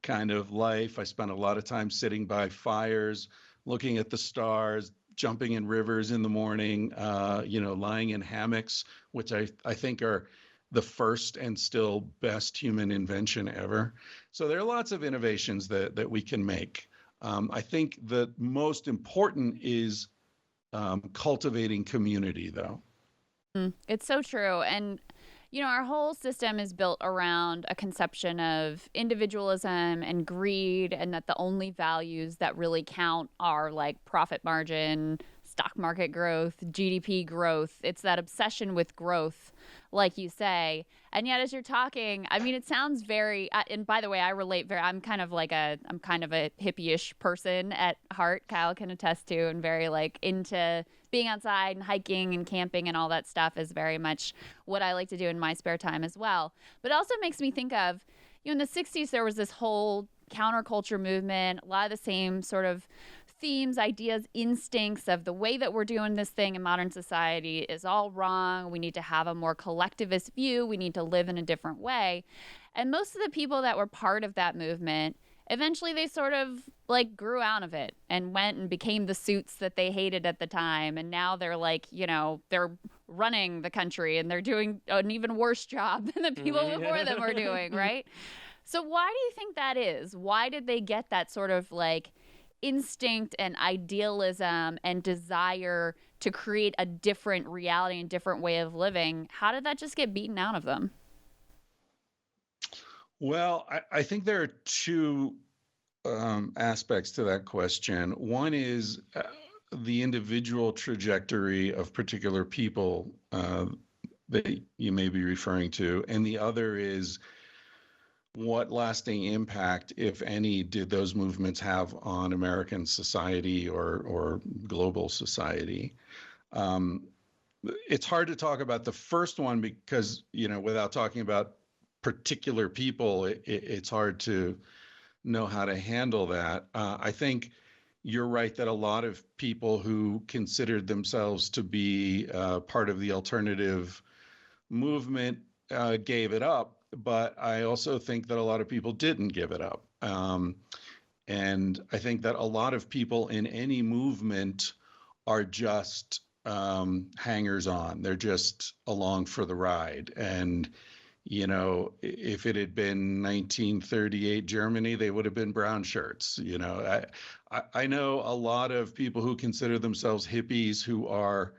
Speaker 3: kind of life. I spent a lot of time sitting by fires, looking at the stars, jumping in rivers in the morning, lying in hammocks, which I think are the first and still best human invention ever. So there are lots of innovations that we can make. I think the most important is cultivating community, though.
Speaker 1: It's so true. And our whole system is built around a conception of individualism and greed, and that the only values that really count are like profit margin, stock market growth, GDP growth. It's that obsession with growth, like you say. And yet, as you're talking, it sounds very, and by the way, I relate very, I'm kind of a hippie-ish person at heart. Kyle can attest to, and very into being outside and hiking and camping and all that stuff is very much what I like to do in my spare time as well. But it also makes me think of, in the 60s, there was this whole counterculture movement, a lot of the same sort of themes, ideas, instincts of the way that we're doing this thing in modern society is all wrong. We need to have a more collectivist view. We need to live in a different way. And most of the people that were part of that movement, eventually they sort of grew out of it and went and became the suits that they hated at the time. And now they're they're running the country and they're doing an even worse job than the people before them were doing, right? So why do you think that is? Why did they get that sort of instinct and idealism and desire to create a different reality and different way of living? How did that just get beaten out of them?
Speaker 3: Well, I think there are two aspects to that question. One is the individual trajectory of particular people that you may be referring to, and the other is what lasting impact, if any, did those movements have on American society or global society? It's hard to talk about the first one because, without talking about particular people, it's hard to know how to handle that. I think you're right that a lot of people who considered themselves to be part of the alternative movement gave it up, but I also think that a lot of people didn't give it up. And I think that a lot of people in any movement are just hangers on. They're just along for the ride. And, if it had been 1938 Germany, they would have been brown shirts. I know a lot of people who consider themselves hippies who are,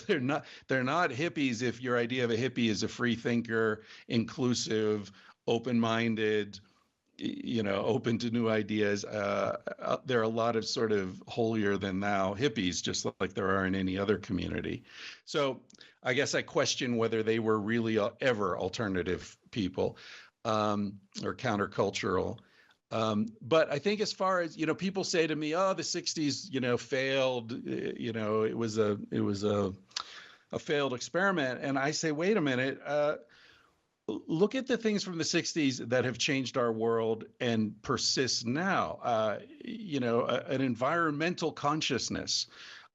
Speaker 3: they're not hippies if your idea of a hippie is a free thinker, inclusive, open-minded, open to new ideas. There are a lot of sort of holier than thou hippies, just like there are in any other community. So I guess I question whether they were really ever alternative people, or countercultural. But I think as far as, people say to me, oh, the 60s, failed, it was a failed experiment. And I say, wait a minute, look at the things from the 60s that have changed our world and persist now. An environmental consciousness,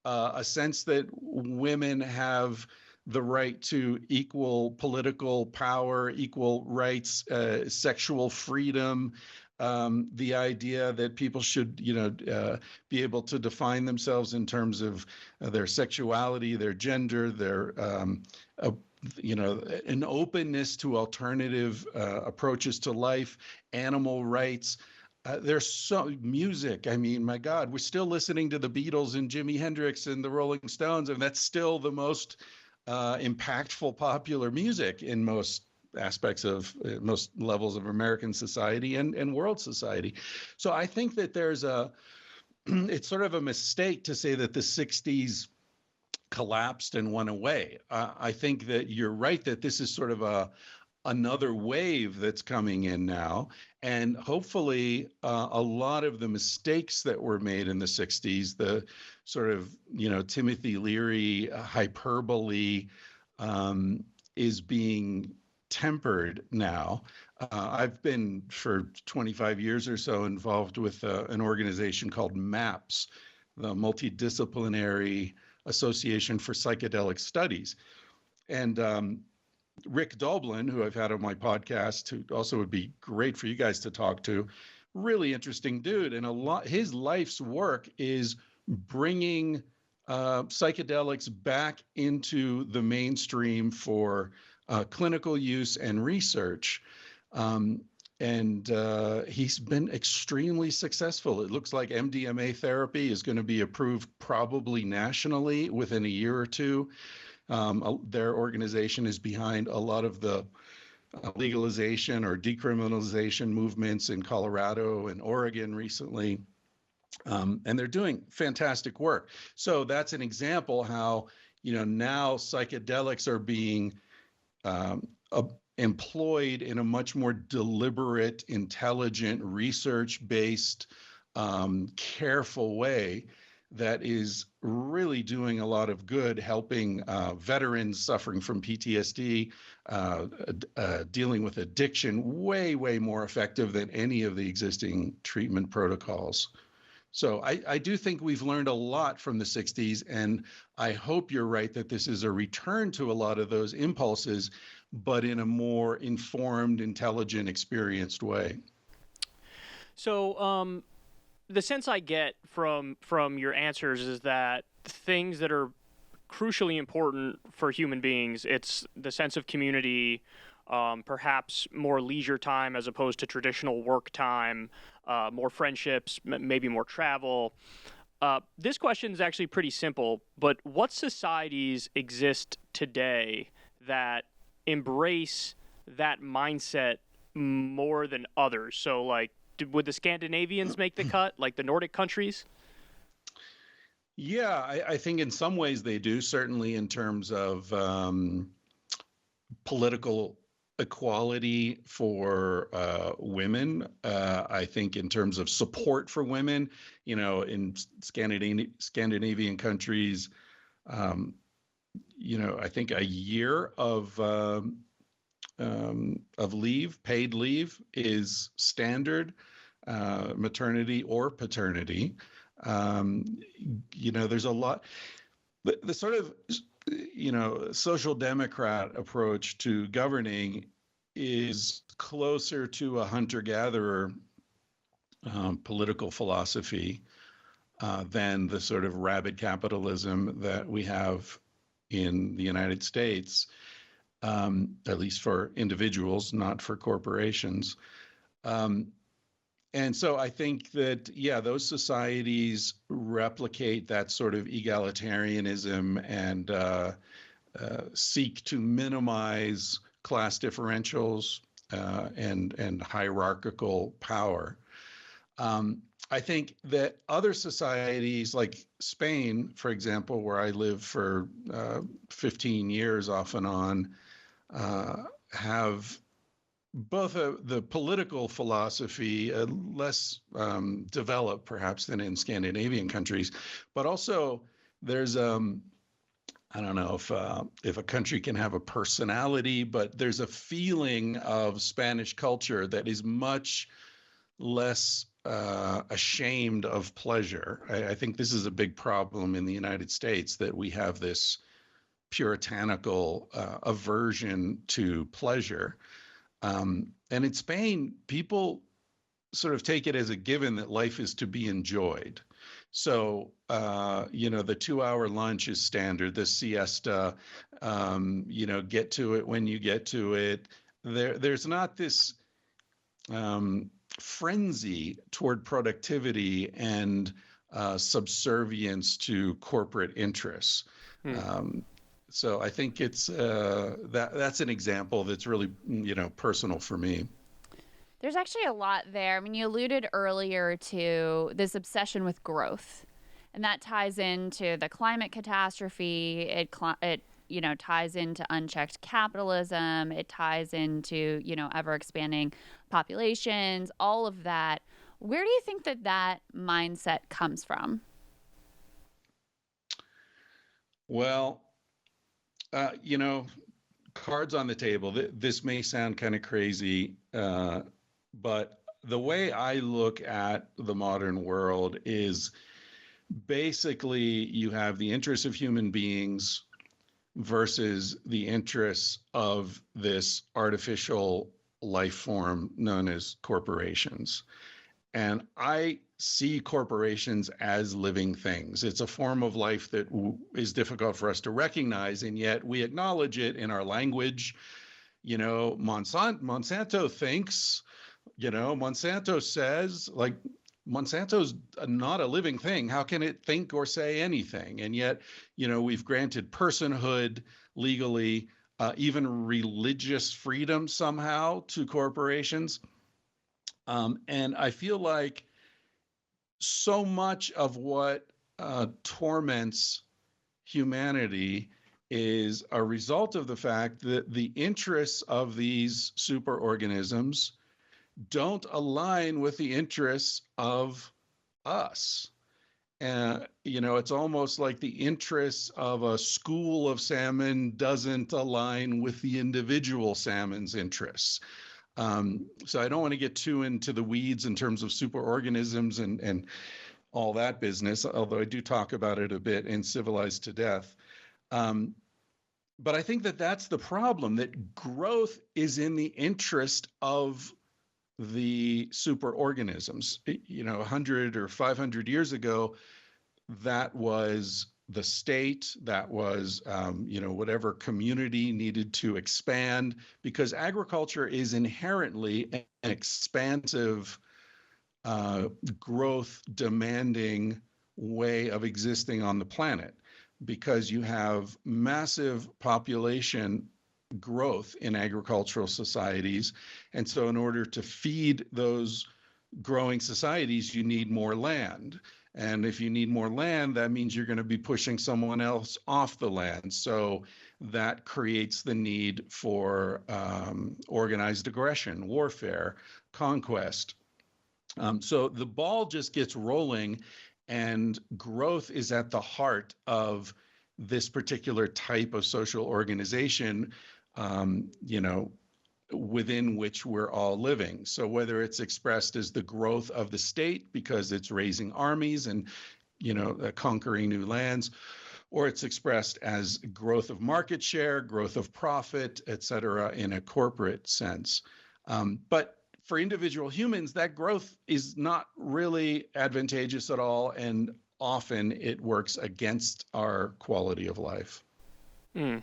Speaker 3: a sense that women have the right to equal political power, equal rights, sexual freedom, the idea that people should, be able to define themselves in terms of their sexuality, their gender, their an openness to alternative approaches to life, animal rights. There's so music. I mean, my God, we're still listening to the Beatles and Jimi Hendrix and the Rolling Stones, and that's still the most impactful popular music in most aspects of most levels of American society and world society. So I think that it's sort of a mistake to say that the 60s collapsed and went away. I think that you're right that this is sort of another wave that's coming in now. And hopefully a lot of the mistakes that were made in the 60s, the sort of, Timothy Leary hyperbole, is being tempered now. I've been for 25 years or so involved with an organization called MAPS, the Multidisciplinary Association for Psychedelic Studies. And Rick Doblin, who I've had on my podcast, who also would be great for you guys to talk to, really interesting dude. And his life's work is bringing psychedelics back into the mainstream for clinical use and research. And he's been extremely successful. It looks like MDMA therapy is going to be approved probably nationally within a year or two. Their organization is behind a lot of the legalization or decriminalization movements in Colorado and Oregon recently. And they're doing fantastic work. So that's an example how, now psychedelics are being employed in a much more deliberate, intelligent, research-based, careful way that is really doing a lot of good, helping veterans suffering from PTSD, dealing with addiction, way, way more effective than any of the existing treatment protocols. So I do think we've learned a lot from the 60s, and I hope you're right that this is a return to a lot of those impulses, but in a more informed, intelligent, experienced way.
Speaker 2: So the sense I get from your answers is that things that are crucially important for human beings, it's the sense of community, perhaps more leisure time as opposed to traditional work time, more friendships, maybe more travel. This question is actually pretty simple, but what societies exist today that embrace that mindset more than others? So, like, would the Scandinavians make the cut, like the Nordic countries?
Speaker 3: Yeah, I think in some ways they do, certainly in terms of political equality for women. I think in terms of support for women, in Scandinavian countries, I think a year of leave, paid leave, is standard, maternity or paternity. There's a lot. The sort of social democrat approach to governing is closer to a hunter-gatherer political philosophy than the sort of rabid capitalism that we have in the United States, at least for individuals, not for corporations. And so I think that, yeah, those societies replicate that sort of egalitarianism and seek to minimize class differentials and hierarchical power. I think that other societies like Spain, for example, where I lived for 15 years off and on, have both the political philosophy less developed perhaps than in Scandinavian countries, but also there's I don't know if a country can have a personality, but there's a feeling of Spanish culture that is much less ashamed of pleasure. I think this is a big problem in the United States, that we have this puritanical aversion to pleasure. And in Spain, people sort of take it as a given that life is to be enjoyed. So, the 2-hour lunch is standard, the siesta, get to it when you get to it. There's not this frenzy toward productivity and subservience to corporate interests. So I think it's that's an example that's really, personal for me.
Speaker 1: There's actually a lot there. I mean, you alluded earlier to this obsession with growth, and that ties into the climate catastrophe. It ties into unchecked capitalism. It ties into, ever expanding populations, all of that. Where do you think that mindset comes from?
Speaker 3: Well, cards on the table. This may sound kind of crazy, but the way I look at the modern world is basically you have the interests of human beings versus the interests of this artificial life form known as corporations. And I see corporations as living things. It's a form of life that is difficult for us to recognize, and yet we acknowledge it in our language. Monsanto thinks, Monsanto says, like, Monsanto's not a living thing. How can it think or say anything? And yet, we've granted personhood legally, even religious freedom somehow to corporations. And I feel like so much of what torments humanity is a result of the fact that the interests of these superorganisms don't align with the interests of us. And, it's almost like the interests of a school of salmon doesn't align with the individual salmon's interests. So I don't want to get too into the weeds in terms of superorganisms and all that business, although I do talk about it a bit in Civilized to Death. But I think that's the problem, that growth is in the interest of the superorganisms. 100 or 500 years ago, that was the state, that was, whatever community needed to expand, because agriculture is inherently an expansive, growth demanding way of existing on the planet, because you have massive population growth in agricultural societies. And so in order to feed those growing societies, you need more land. And if you need more land, that means you're going to be pushing someone else off the land. So that creates the need for organized aggression, warfare, conquest. So the ball just gets rolling, and growth is at the heart of this particular type of social organization, within which we're all living. So whether it's expressed as the growth of the state because it's raising armies and, conquering new lands, or it's expressed as growth of market share, growth of profit, et cetera, in a corporate sense. But for individual humans, that growth is not really advantageous at all, and often it works against our quality of life.
Speaker 2: Mm.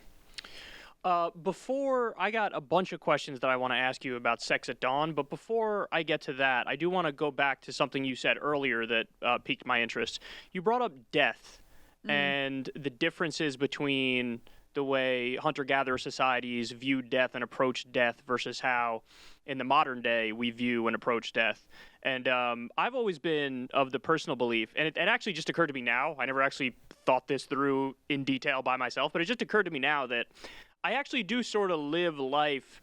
Speaker 2: Before I got a bunch of questions that I want to ask you about sex at dawn, but before I get to that, I do want to go back to something you said earlier that piqued my interest. You brought up death and the differences between the way hunter-gatherer societies view death and approach death versus how, in the modern day, we view and approach death. And I've always been of the personal belief, and it actually just occurred to me now. I never actually thought this through in detail by myself, but it just occurred to me now that I actually do sort of live life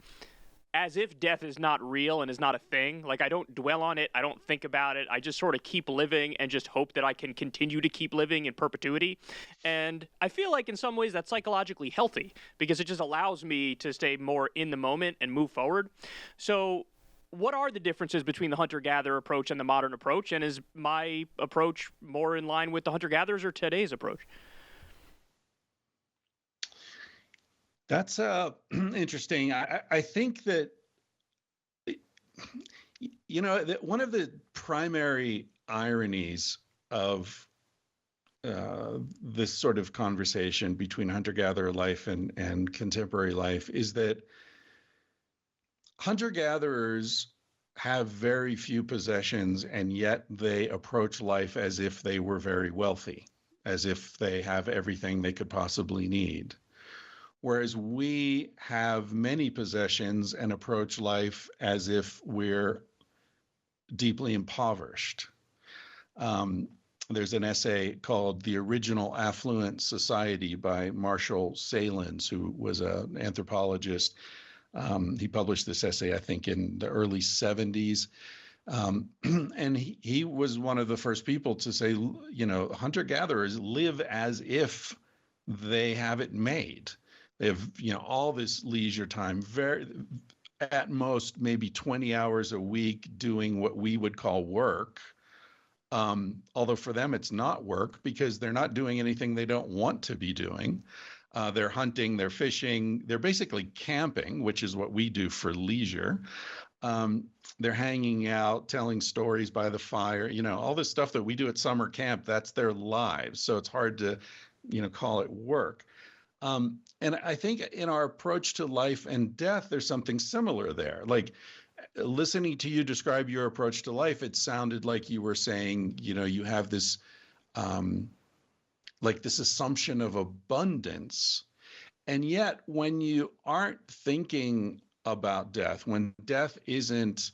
Speaker 2: as if death is not real and is not a thing. Like, I don't dwell on it. I don't think about it. I just sort of keep living and just hope that I can continue to keep living in perpetuity. And I feel like in some ways that's psychologically healthy because it just allows me to stay more in the moment and move forward. So what are the differences between the hunter-gatherer approach and the modern approach? And is my approach more in line with the hunter-gatherers or today's approach?
Speaker 3: That's interesting. I think that, that one of the primary ironies of this sort of conversation between hunter-gatherer life and contemporary life is that hunter-gatherers have very few possessions, and yet they approach life as if they were very wealthy, as if they have everything they could possibly need. Whereas we have many possessions and approach life as if we're deeply impoverished. There's an essay called The Original Affluent Society by Marshall Salins, who was an anthropologist. He published this essay, I think, in the early 70s. And he was one of the first people to say, hunter-gatherers live as if they have it made. They have, all this leisure time, at most maybe 20 hours a week doing what we would call work. Although for them it's not work because they're not doing anything they don't want to be doing. They're hunting, they're fishing, they're basically camping, which is what we do for leisure. They're hanging out, telling stories by the fire, all this stuff that we do at summer camp, that's their lives. So it's hard to, call it work. And I think in our approach to life and death, there's something similar there. Like listening to you describe your approach to life, it sounded like you were saying, you have this, like this assumption of abundance. And yet when you aren't thinking about death, when death isn't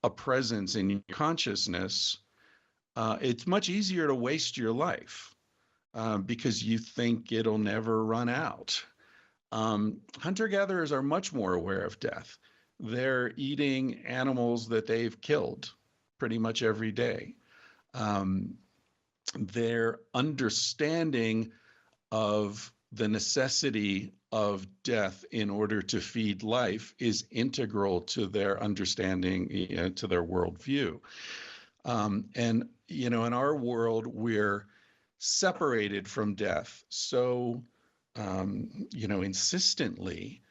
Speaker 3: a presence in your consciousness, it's much easier to waste your life. Because you think it'll never run out. Hunter-gatherers are much more aware of death. They're eating animals that they've killed pretty much every day. Their understanding of the necessity of death in order to feed life is integral to their understanding, to their worldview. And, in our world, we're separated from death so insistently.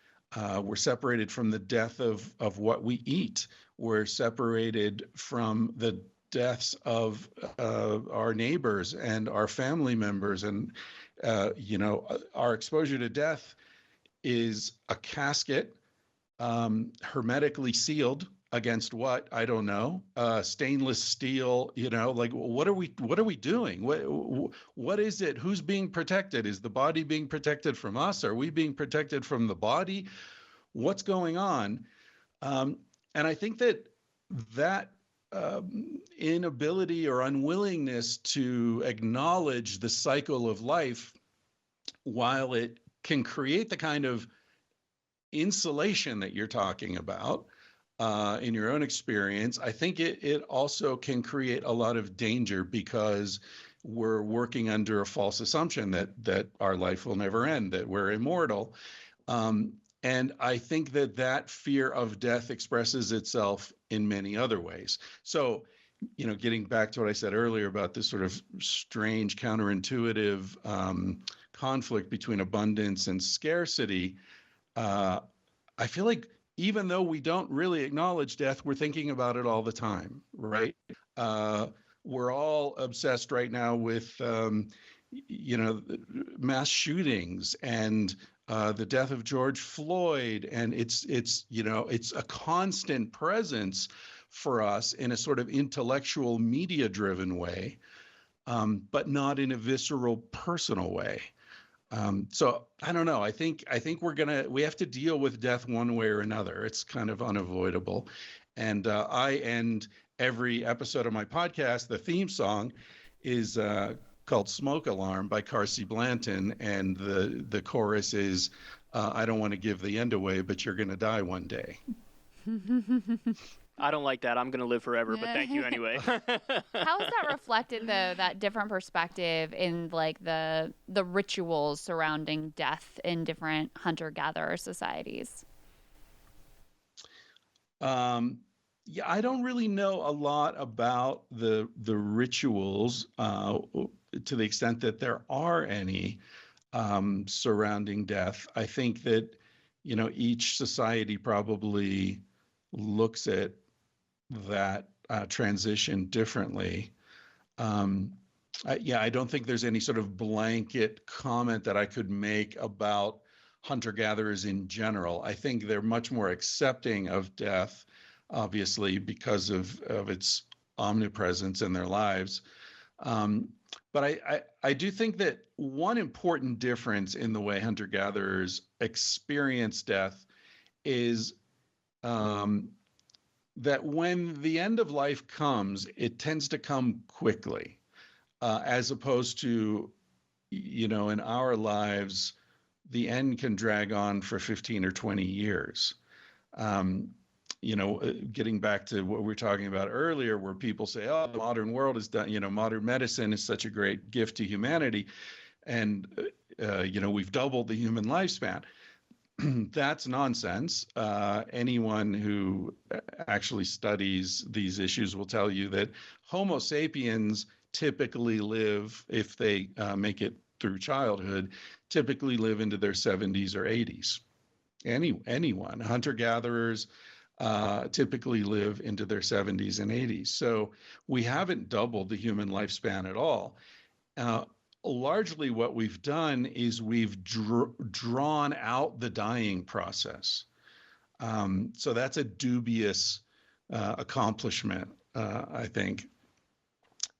Speaker 3: We're separated from the death of what we eat. We're separated from the deaths of our neighbors and our family members, and our exposure to death is a casket, hermetically sealed against what? I don't know. Stainless steel, like what are we doing? What is it? Who's being protected? Is the body being protected from us? Are we being protected from the body? What's going on? And I think that inability or unwillingness to acknowledge the cycle of life, while it can create the kind of insulation that you're talking about, in your own experience, I think it also can create a lot of danger because we're working under a false assumption that our life will never end, that we're immortal. And I think that fear of death expresses itself in many other ways. So, getting back to what I said earlier about this sort of strange, counterintuitive conflict between abundance and scarcity, I feel like even though we don't really acknowledge death, we're thinking about it all the time, right? Uh, we're all obsessed right now with, mass shootings and the death of George Floyd, and it's a constant presence for us in a sort of intellectual, media-driven way, but not in a visceral, personal way. So I don't know. I think we have to deal with death one way or another. It's kind of unavoidable. And I end every episode of my podcast. The theme song is called "Smoke Alarm" by Carsey Blanton, and the chorus is, "I don't want to give the end away, but you're going to die one day."
Speaker 2: I don't like that. I'm going to live forever, but thank you anyway.
Speaker 1: How is that reflected, though, that different perspective in like the rituals surrounding death in different hunter-gatherer societies?
Speaker 3: Yeah, I don't really know a lot about the rituals to the extent that there are any surrounding death. I think that, each society probably looks at that transition differently. I don't think there's any sort of blanket comment that I could make about hunter-gatherers in general. I think they're much more accepting of death, obviously, because of its omnipresence in their lives. But I do think that one important difference in the way hunter-gatherers experience death is that when the end of life comes, it tends to come quickly, as opposed to, in our lives, the end can drag on for 15 or 20 years. Getting back to what we were talking about earlier, where people say, oh, the modern world is done, modern medicine is such a great gift to humanity. And, we've doubled the human lifespan. That's nonsense. Anyone who actually studies these issues will tell you that Homo sapiens typically live, if they make it through childhood, typically live into their 70s or 80s. Anyone, hunter-gatherers typically live into their 70s and 80s. So we haven't doubled the human lifespan at all. Largely what we've done is we've drawn out the dying process. So that's a dubious accomplishment, I think.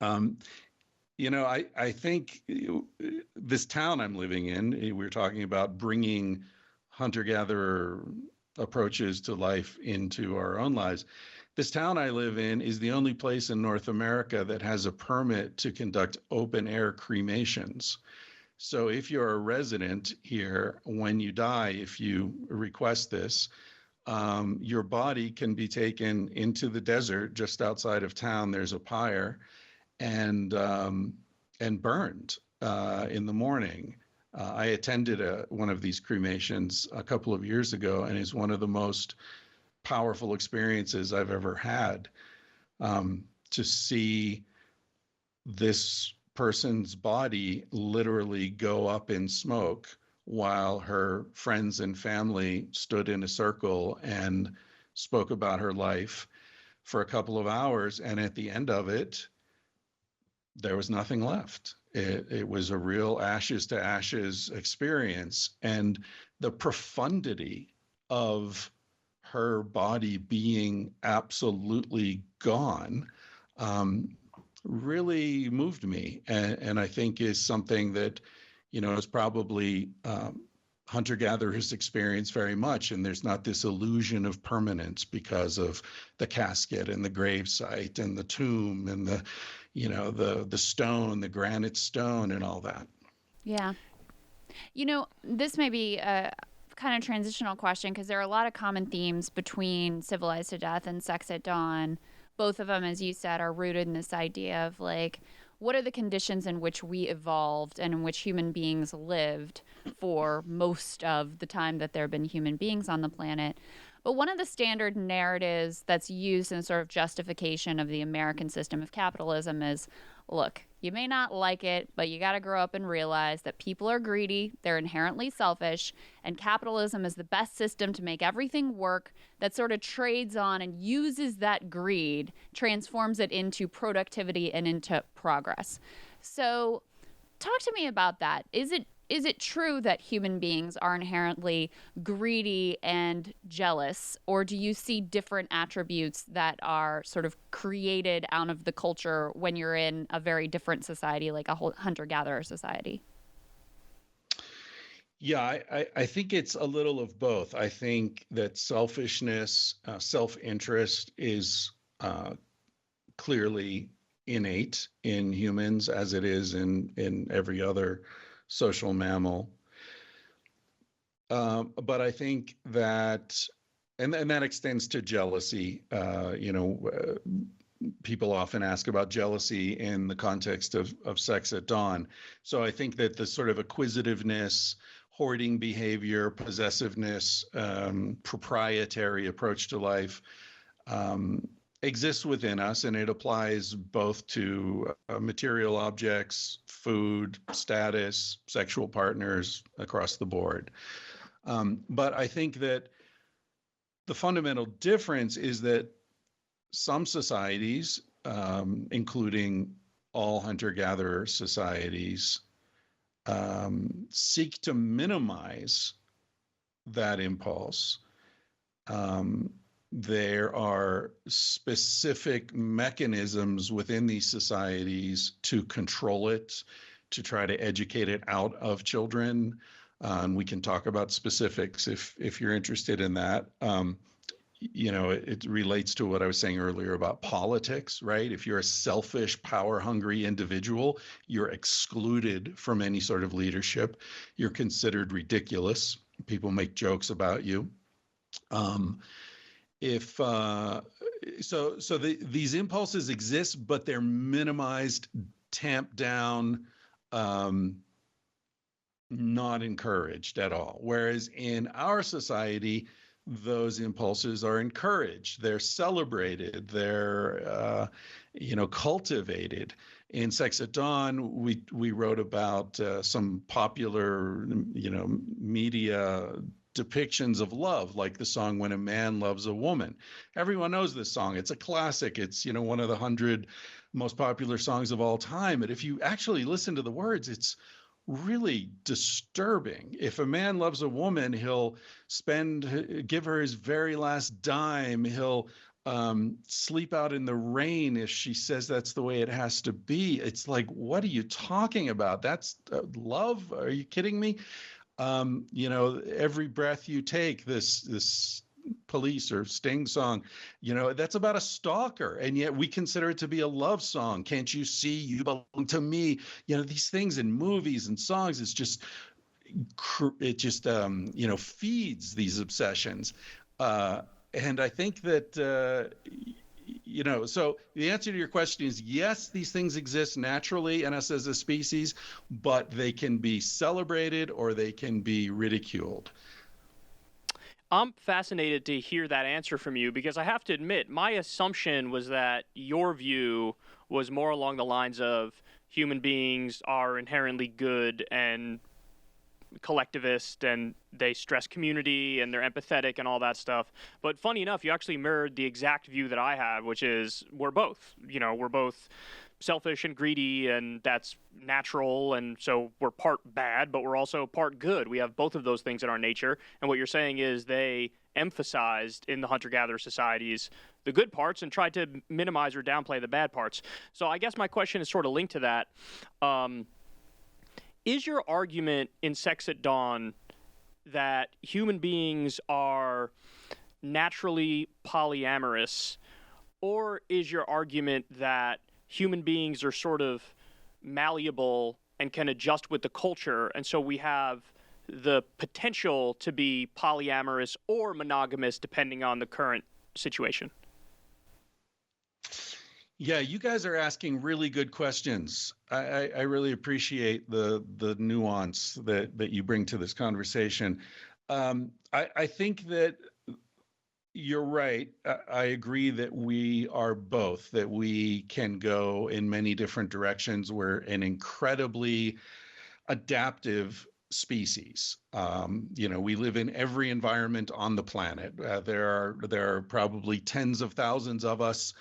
Speaker 3: I think this town I'm living in, we were talking about bringing hunter-gatherer approaches to life into our own lives. This town I live in is the only place in North America that has a permit to conduct open-air cremations. So if you're a resident here, when you die, if you request this, your body can be taken into the desert just outside of town. There's a pyre, and burned in the morning. I attended one of these cremations a couple of years ago, and it's one of the most powerful experiences I've ever had, to see this person's body literally go up in smoke while her friends and family stood in a circle and spoke about her life for a couple of hours. And at the end of it, there was nothing left. It was a real ashes to ashes experience. And the profundity of her body being absolutely gone really moved me. And I think is something that, is probably hunter-gatherers experience very much. And there's not this illusion of permanence because of the casket and the gravesite and the tomb and the stone, the granite stone and all that.
Speaker 1: Yeah. This may be a kind of transitional question because there are a lot of common themes between Civilized to Death and Sex at Dawn. Both of them, as you said, are rooted in this idea of like, what are the conditions in which we evolved and in which human beings lived for most of the time that there have been human beings on the planet? But one of the standard narratives that's used in sort of justification of the American system of capitalism is, look, you may not like it, but you got to grow up and realize that people are greedy, they're inherently selfish, and capitalism is the best system to make everything work, that sort of trades on and uses that greed, transforms it into productivity and into progress. So talk to me about that. Is it true that human beings are inherently greedy and jealous, or do you see different attributes that are sort of created out of the culture when you're in a very different society, like a whole hunter-gatherer society?
Speaker 3: Yeah, I think it's a little of both. I think that selfishness, self-interest is clearly innate in humans, as it is in every other social mammal. But I think that, and that extends to jealousy. People often ask about jealousy in the context of Sex at Dawn. So I think that the sort of acquisitiveness, hoarding behavior, possessiveness, proprietary approach to life exists within us, and it applies both to material objects, food, status, sexual partners, across the board. But I think that the fundamental difference is that some societies, including all hunter-gatherer societies, seek to minimize that impulse. There are specific mechanisms within these societies to control it, to try to educate it out of children. And we can talk about specifics if you're interested in that. It relates to what I was saying earlier about politics, right? If you're a selfish, power-hungry individual, you're excluded from any sort of leadership. You're considered ridiculous. People make jokes about you. These impulses exist, but they're minimized, tamped down, not encouraged at all. Whereas in our society, those impulses are encouraged, they're celebrated, they're cultivated. In Sex at Dawn, we wrote about some popular media depictions of love, like the song When a Man Loves a Woman. Everyone knows this song. It's a classic. It's one of the 100 most popular songs of all time. But if you actually listen to the words, it's really disturbing. If a man loves a woman, he'll give her his very last dime. He'll sleep out in the rain if she says that's the way it has to be. It's like, what are you talking about? That's love? Are you kidding me? Every breath you take, this Police or Sting song, that's about a stalker, and yet we consider it to be a love song. Can't you see you belong to me? These things in movies and songs, it just feeds these obsessions. And I think that, so the answer to your question is yes, these things exist naturally in us as a species, but they can be celebrated or they can be ridiculed.
Speaker 2: I'm fascinated to hear that answer from you, because I have to admit, my assumption was that your view was more along the lines of human beings are inherently good and collectivist, and they stress community, and they're empathetic and all that stuff. But funny enough, you actually mirrored the exact view that I have, which is we're both. We're both selfish and greedy, and that's natural, and so we're part bad, but we're also part good. We have both of those things in our nature, and what you're saying is they emphasized in the hunter-gatherer societies the good parts and tried to minimize or downplay the bad parts. So I guess my question is sort of linked to that. Is your argument in Sex at Dawn that human beings are naturally polyamorous, or is your argument that human beings are sort of malleable and can adjust with the culture, and so we have the potential to be polyamorous or monogamous depending on the current situation?
Speaker 3: Yeah, you guys are asking really good questions. I really appreciate the nuance that you bring to this conversation. I think that You're right. I agree that we are both, that we can go in many different directions. We're an incredibly adaptive species. We live in every environment on the planet. There are probably tens of thousands of us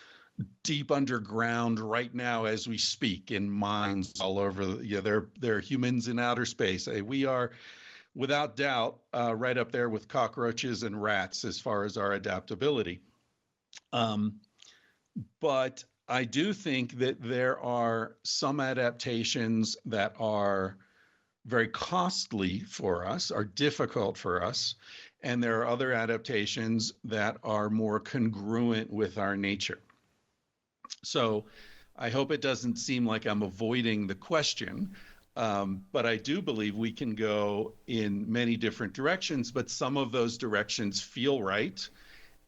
Speaker 3: deep underground right now as we speak in mines all over. There are humans in outer space. We are without doubt right up there with cockroaches and rats as far as our adaptability. Um, but I do think that there are some adaptations that are very costly for us, are difficult for us, and there are other adaptations that are more congruent with our nature. So I hope it doesn't seem like I'm avoiding the question, but I do believe we can go in many different directions, but some of those directions feel right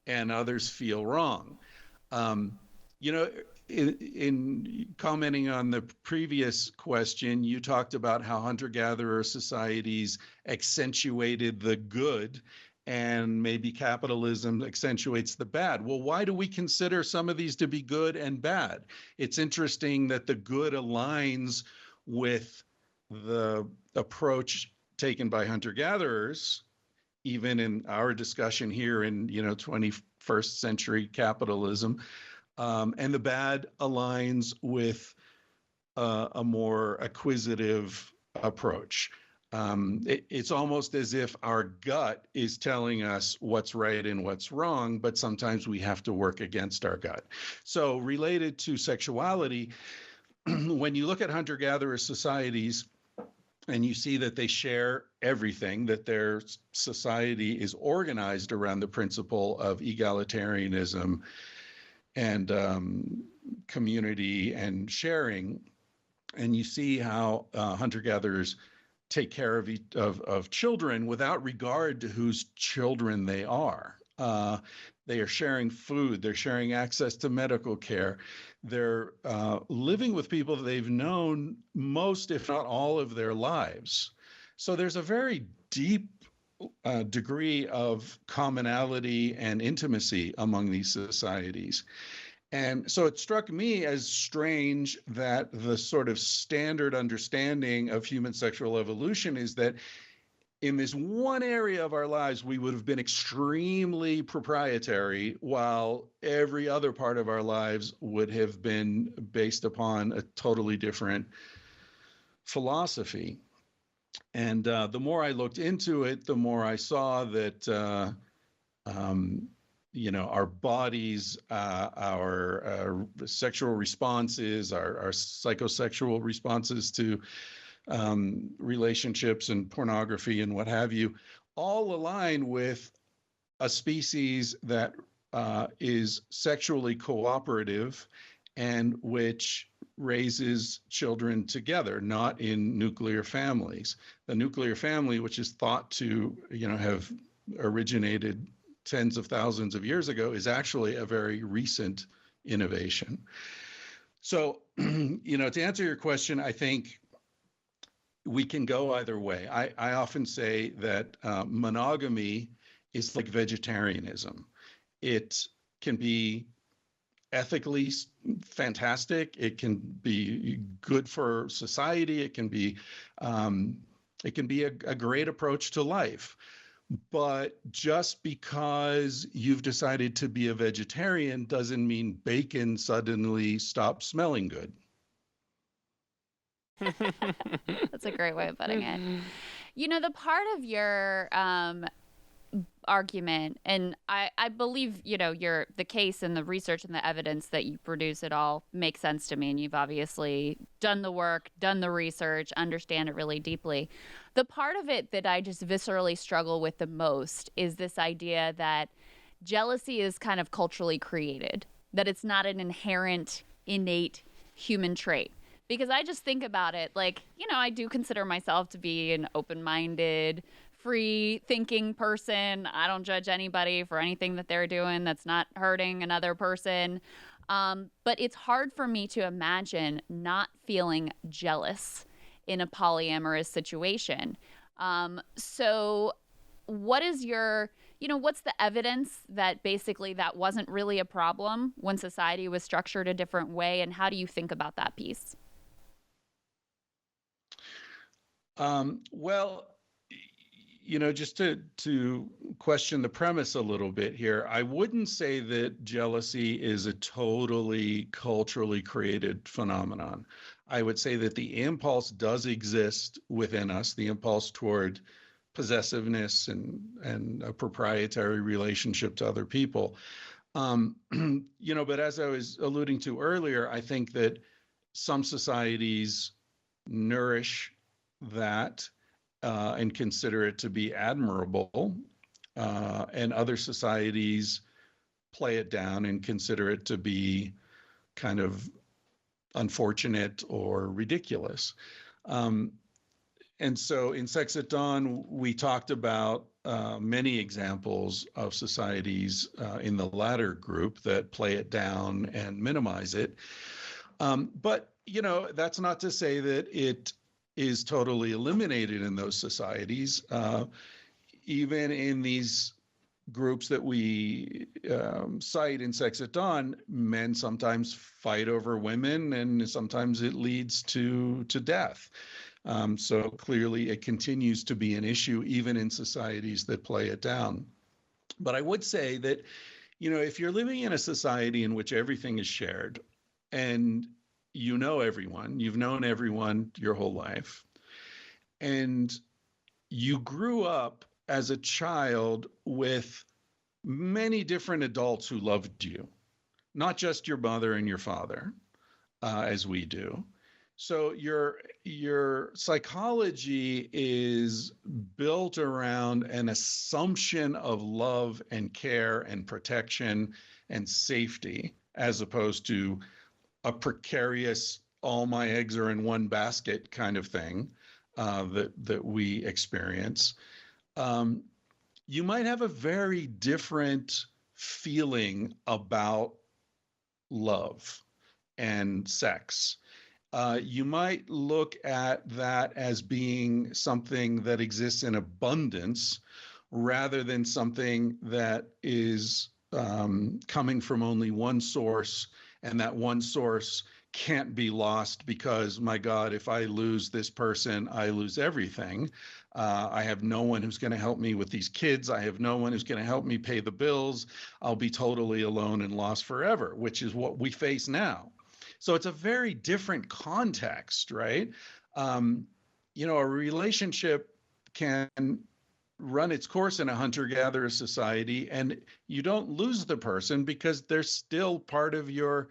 Speaker 3: and others feel wrong. Um, you know, in commenting on the previous question, you talked about how hunter-gatherer societies accentuated the good and maybe capitalism accentuates the bad. Well, why do we consider some of these to be good and bad? It's interesting that the good aligns with the approach taken by hunter-gatherers, even in our discussion here in 21st century capitalism, and the bad aligns with a more acquisitive approach. It's almost as if our gut is telling us what's right and what's wrong, but sometimes we have to work against our gut. So related to sexuality, when you look at hunter-gatherer societies, and you see that they share everything, that their society is organized around the principle of egalitarianism and community and sharing. And you see how hunter-gatherers take care of children without regard to whose children they are. They are sharing food. They're sharing access to medical care. They're living with people that they've known most, if not all, of their lives. So there's a very deep degree of commonality and intimacy among these societies. And so it struck me as strange that the sort of standard understanding of human sexual evolution is that in this one area of our lives, we would have been extremely proprietary, while every other part of our lives would have been based upon a totally different philosophy. And the more I looked into it, the more I saw that our bodies, our sexual responses, our psychosexual responses to relationships and pornography and what have you, all align with a species that is sexually cooperative and which raises children together, not in nuclear families. The nuclear family, which is thought to, have originated tens of thousands of years ago, is actually a very recent innovation. So, to answer your question, I think we can go either way. I often say that monogamy is like vegetarianism. It can be ethically fantastic. It can be good for society. It can be a great approach to life. But just because you've decided to be a vegetarian doesn't mean bacon suddenly stops smelling good.
Speaker 1: That's a great way of putting it. The part of your argument, and I believe, the case and the research and the evidence that you produce, it all makes sense to me. And you've obviously done the work, done the research, understand it really deeply. The part of it that I just viscerally struggle with the most is this idea that jealousy is kind of culturally created, that it's not an inherent, innate human trait. Because I just think about it like, I do consider myself to be an open-minded, free-thinking person. I don't judge anybody for anything that they're doing that's not hurting another person. But it's hard for me to imagine not feeling jealous in a polyamorous situation. So what is your what's the evidence that basically that wasn't really a problem when society was structured a different way? And how do you think about that piece?
Speaker 3: Well, just to question the premise a little bit here, I wouldn't say that jealousy is a totally culturally created phenomenon. I would say that the impulse does exist within us, the impulse toward possessiveness and a proprietary relationship to other people. But as I was alluding to earlier, I think that some societies nourish that and consider it to be admirable, and other societies play it down and consider it to be kind of unfortunate or ridiculous. And so in Sex at Dawn, we talked about many examples of societies in the latter group that play it down and minimize it. But, that's not to say that it is totally eliminated in those societies. Even in these groups that we cite in Sex at Dawn, men sometimes fight over women, and sometimes it leads to death. So clearly it continues to be an issue even in societies that play it down. But I would say that, if you're living in a society in which everything is shared and everyone, you've known everyone your whole life, and you grew up as a child with many different adults who loved you, not just your mother and your father, as we do. So your psychology is built around an assumption of love and care and protection and safety, as opposed to a precarious, all my eggs are in one basket kind of thing that we experience. You might have a very different feeling about love and sex. You might look at that as being something that exists in abundance rather than something that is coming from only one source, and that one source can't be lost because, my God, if I lose this person, I lose everything. I have no one who's going to help me with these kids. I have no one who's going to help me pay the bills. I'll be totally alone and lost forever, which is what we face now. So it's a very different context, right? A relationship can run its course in a hunter-gatherer society, and you don't lose the person because they're still part of your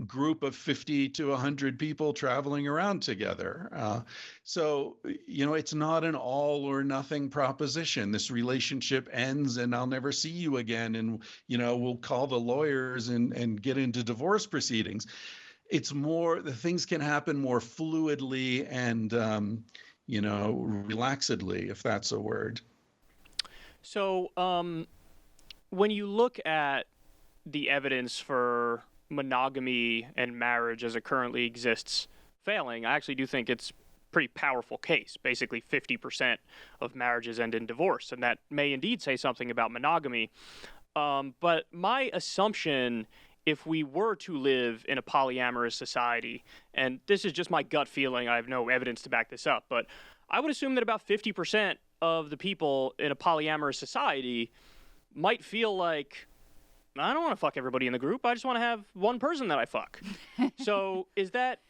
Speaker 3: group of 50 to 100 people traveling around together. So it's not an all or nothing proposition. This relationship ends and I'll never see you again, and we'll call the lawyers and get into divorce proceedings. It's more, the things can happen more fluidly and relaxedly, if that's a word.
Speaker 2: So when you look at the evidence for monogamy and marriage as it currently exists failing, I actually do think it's a pretty powerful case. Basically 50% of marriages end in divorce, and that may indeed say something about monogamy. But my assumption, if we were to live in a polyamorous society, and this is just my gut feeling, I have no evidence to back this up, but I would assume that about 50% of the people in a polyamorous society might feel like, I don't want to fuck everybody in the group. I just want to have one person that I fuck. So is that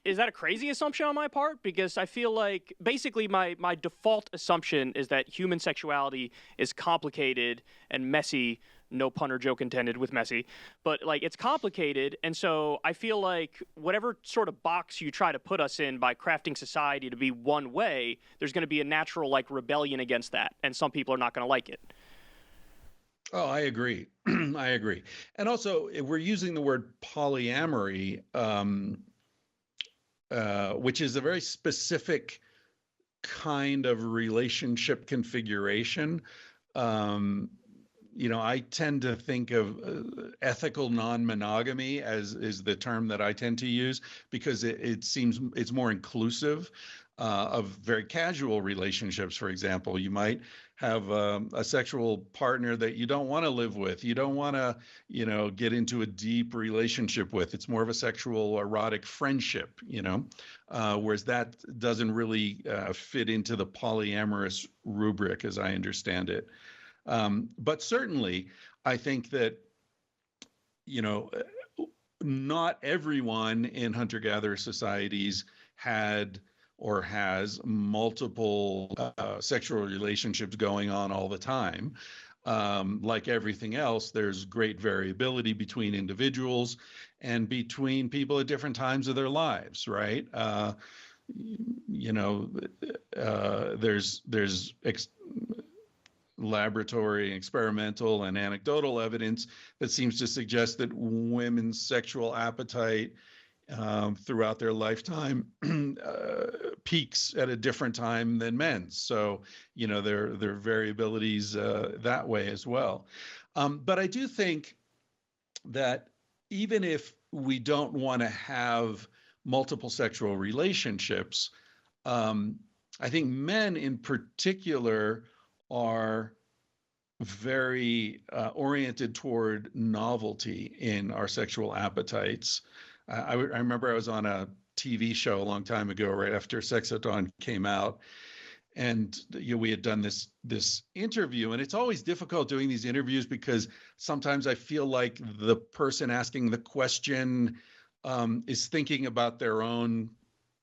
Speaker 2: a crazy assumption on my part? Because I feel like basically my default assumption is that human sexuality is complicated and messy. No pun or joke intended with messy, but it's complicated. And so I feel like whatever sort of box you try to put us in by crafting society to be one way, there's going to be a natural rebellion against that. And some people are not going to like it.
Speaker 3: Oh, I agree. I agree. And also, we're using the word polyamory, which is a very specific kind of relationship configuration. I tend to think of ethical non-monogamy as is the term that I tend to use, because it seems it's more inclusive. of very casual relationships. For example, you might have a sexual partner that you don't want to live with. You don't want to, get into a deep relationship with. It's more of a sexual erotic friendship, whereas that doesn't really fit into the polyamorous rubric, as I understand it. But certainly, I think that, not everyone in hunter-gatherer societies had or has multiple sexual relationships going on all the time. Like everything else, there's great variability between individuals and between people at different times of their lives, right? There's laboratory, experimental, and anecdotal evidence that seems to suggest that women's sexual appetite throughout their lifetime peaks at a different time than men's. So, there are variabilities that way as well. But I do think that even if we don't want to have multiple sexual relationships, I think men in particular are very oriented toward novelty in our sexual appetites. I remember I was on a TV show a long time ago, right after Sex at Dawn came out, and we had done this interview, and it's always difficult doing these interviews because sometimes I feel like the person asking the question is thinking about their own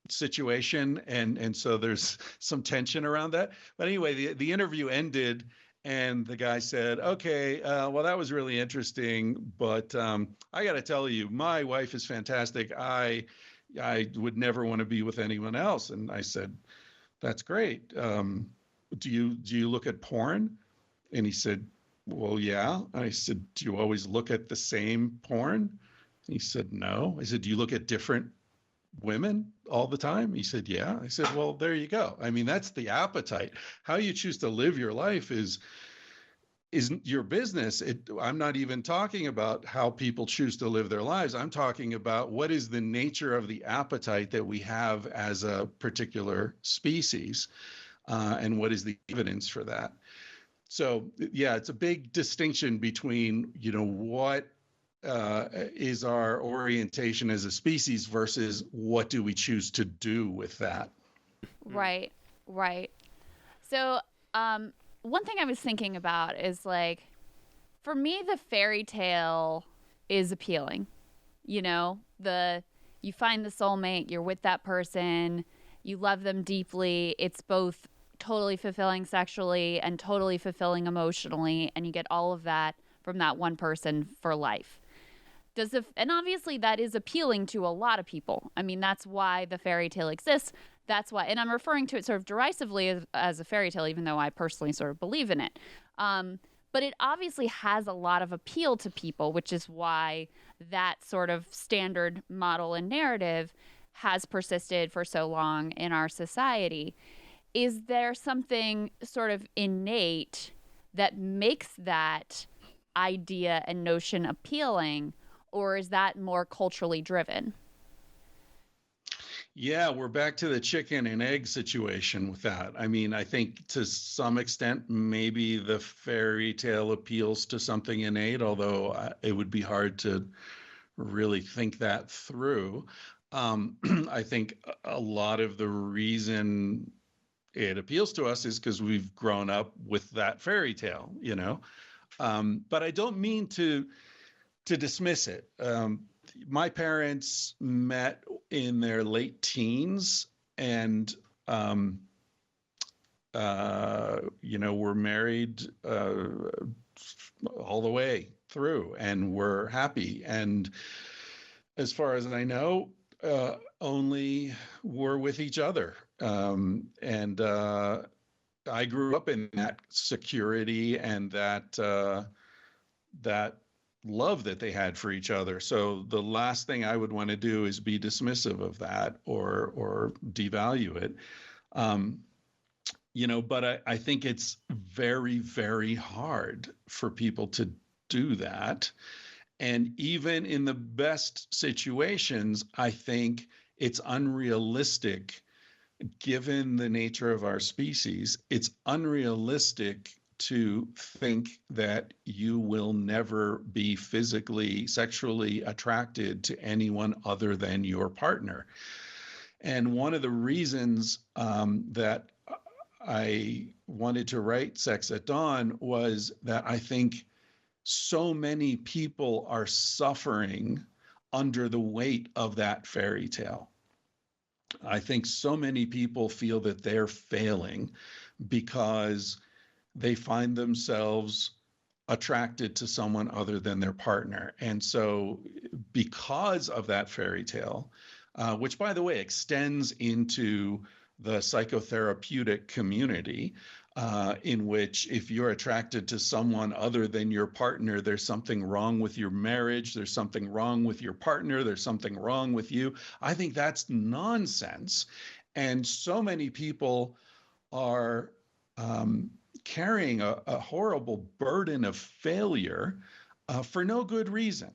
Speaker 3: situation, and so there's some tension around that. But anyway, the interview ended, and the guy said, "Okay, well, that was really interesting, but I got to tell you, my wife is fantastic. I would never want to be with anyone else." And I said, "That's great. Do you look at porn?" And he said, "Well, yeah." I said, "Do you always look at the same porn?" And he said, "No." I said, "Do you look at different women all the time?" He said, "Yeah." I said, "Well, there you go. I mean, that's the appetite. How you choose to live your life isn't your business. I'm not even talking about how people choose to live their lives. I'm talking about what is the nature of the appetite that we have as a particular species, and what is the evidence for that." So, yeah, it's a big distinction between, what is our orientation as a species versus what do we choose to do with that.
Speaker 1: Right, right. So, one thing I was thinking about is like, for me, the fairy tale is appealing. You find the soulmate, you're with that person, you love them deeply. It's both totally fulfilling sexually and totally fulfilling emotionally, and you get all of that from that one person for life. And obviously that is appealing to a lot of people. I mean, that's why the fairy tale exists. That's why, and I'm referring to it sort of derisively as a fairy tale, even though I personally sort of believe in it. But it obviously has a lot of appeal to people, which is why that sort of standard model and narrative has persisted for so long in our society. Is there something sort of innate that makes that idea and notion appealing, or is that more culturally driven?
Speaker 3: Yeah, we're back to the chicken and egg situation with that. I mean, I think to some extent, maybe the fairy tale appeals to something innate, although it would be hard to really think that through. I think a lot of the reason it appeals to us is because we've grown up with that fairy tale, But I don't mean to dismiss it. My parents met in their late teens and, were married all the way through and were happy. And as far as I know, only were with each other. And I grew up in that security and that love that they had for each other. So the last thing I would want to do is be dismissive of that or devalue it. But I think it's very, very hard for people to do that. And even in the best situations, I think it's unrealistic given the nature of our species, it's unrealistic to think that you will never be physically, sexually attracted to anyone other than your partner. And one of the reasons that I wanted to write Sex at Dawn was that I think so many people are suffering under the weight of that fairy tale. I think so many people feel that they're failing because they find themselves attracted to someone other than their partner. And so, because of that fairy tale, which, by the way, extends into the psychotherapeutic community, in which if you're attracted to someone other than your partner, there's something wrong with your marriage, there's something wrong with your partner, there's something wrong with you. I think that's nonsense. And so many people are carrying a horrible burden of failure for no good reason,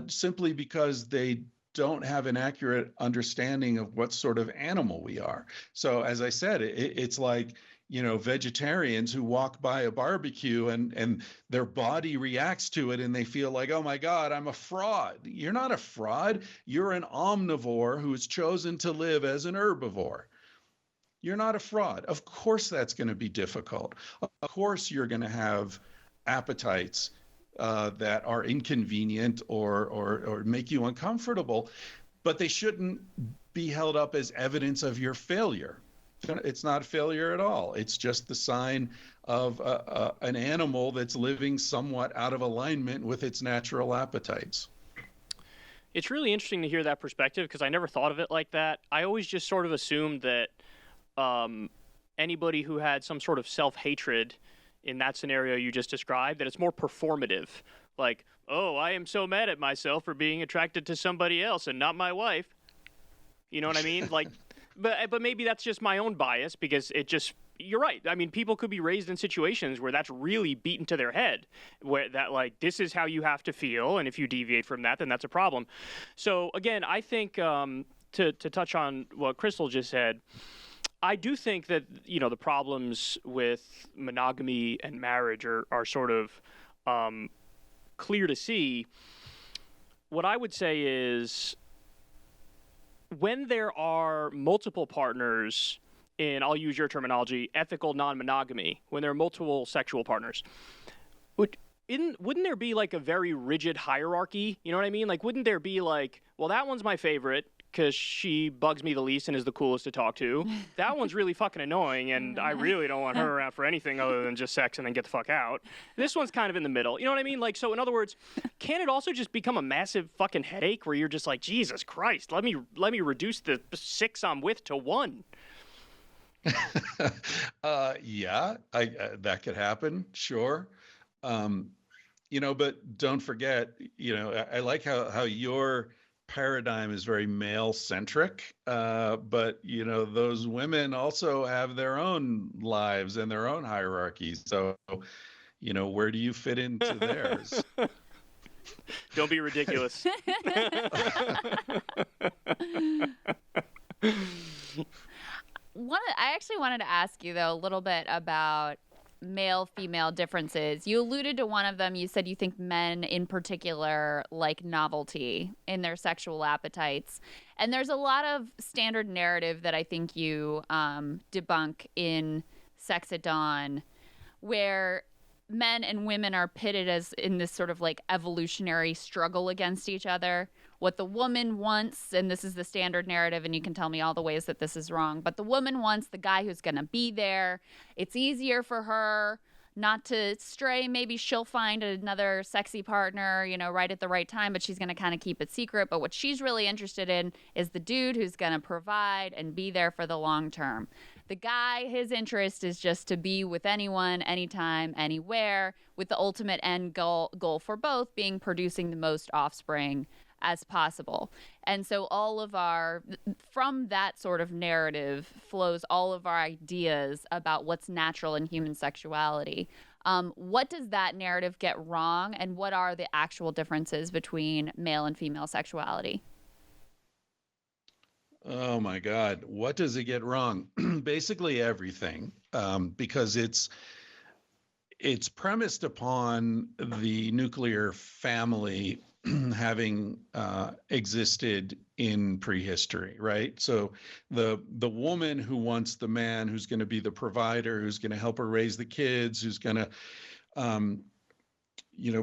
Speaker 3: simply because they don't have an accurate understanding of what sort of animal we are. So as I said, it's like, vegetarians who walk by a barbecue and their body reacts to it and they feel like, oh my God, I'm a fraud. You're not a fraud. You're an omnivore who has chosen to live as an herbivore. You're not a fraud. Of course that's going to be difficult. Of course you're going to have appetites that are inconvenient or make you uncomfortable, but they shouldn't be held up as evidence of your failure. It's not failure at all. It's just the sign of an animal that's living somewhat out of alignment with its natural appetites.
Speaker 2: It's really interesting to hear that perspective because I never thought of it like that. I always just sort of assumed that anybody who had some sort of self-hatred in that scenario you just described, that it's more performative. Like, oh, I am so mad at myself for being attracted to somebody else and not my wife. You know what I mean? Like, but maybe that's just my own bias because you're right. I mean, people could be raised in situations where that's really beaten to their head, where that, like, this is how you have to feel, and if you deviate from that, then that's a problem. So again, I think to touch on what Krystal just said, I do think that, the problems with monogamy and marriage are sort of clear to see. What I would say is when there are multiple partners in, I'll use your terminology, ethical non-monogamy, when there are multiple sexual partners, wouldn't there be like a very rigid hierarchy? You know what I mean? Like, wouldn't there be like, well, that one's my favorite because she bugs me the least and is the coolest to talk to. That one's really fucking annoying, and I really don't want her around for anything other than just sex and then get the fuck out. This one's kind of in the middle. You know what I mean? Like, so in other words, can it also just become a massive fucking headache where you're just like, Jesus Christ, let me reduce the 6 I'm with to 1?
Speaker 3: Yeah, that could happen, sure. But don't forget, I like how your paradigm is very male centric, but those women also have their own lives and their own hierarchies. So, where do you fit into theirs?
Speaker 2: Don't be ridiculous.
Speaker 1: I actually wanted to ask you, though, a little bit about male-female differences. You alluded to one of them. You said you think men in particular like novelty in their sexual appetites. And there's a lot of standard narrative that I think you debunk in Sex at Dawn, where men and women are pitted as in this sort of like evolutionary struggle against each other. What the woman wants, and this is the standard narrative, and you can tell me all the ways that this is wrong, but the woman wants the guy who's going to be there. It's easier for her not to stray. Maybe she'll find another sexy partner, right at the right time, but she's going to kind of keep it secret. But what she's really interested in is the dude who's going to provide and be there for the long term. The guy, his interest is just to be with anyone, anytime, anywhere, with the ultimate end goal for both being producing the most offspring as possible. And so from that sort of narrative flows all of our ideas about what's natural in human sexuality. What does that narrative get wrong, and what are the actual differences between male and female sexuality?
Speaker 3: Oh my God, what does it get wrong? Basically everything, because it's premised upon the nuclear family having existed in prehistory, right? So the woman who wants the man who's going to be the provider, who's going to help her raise the kids, who's going to um,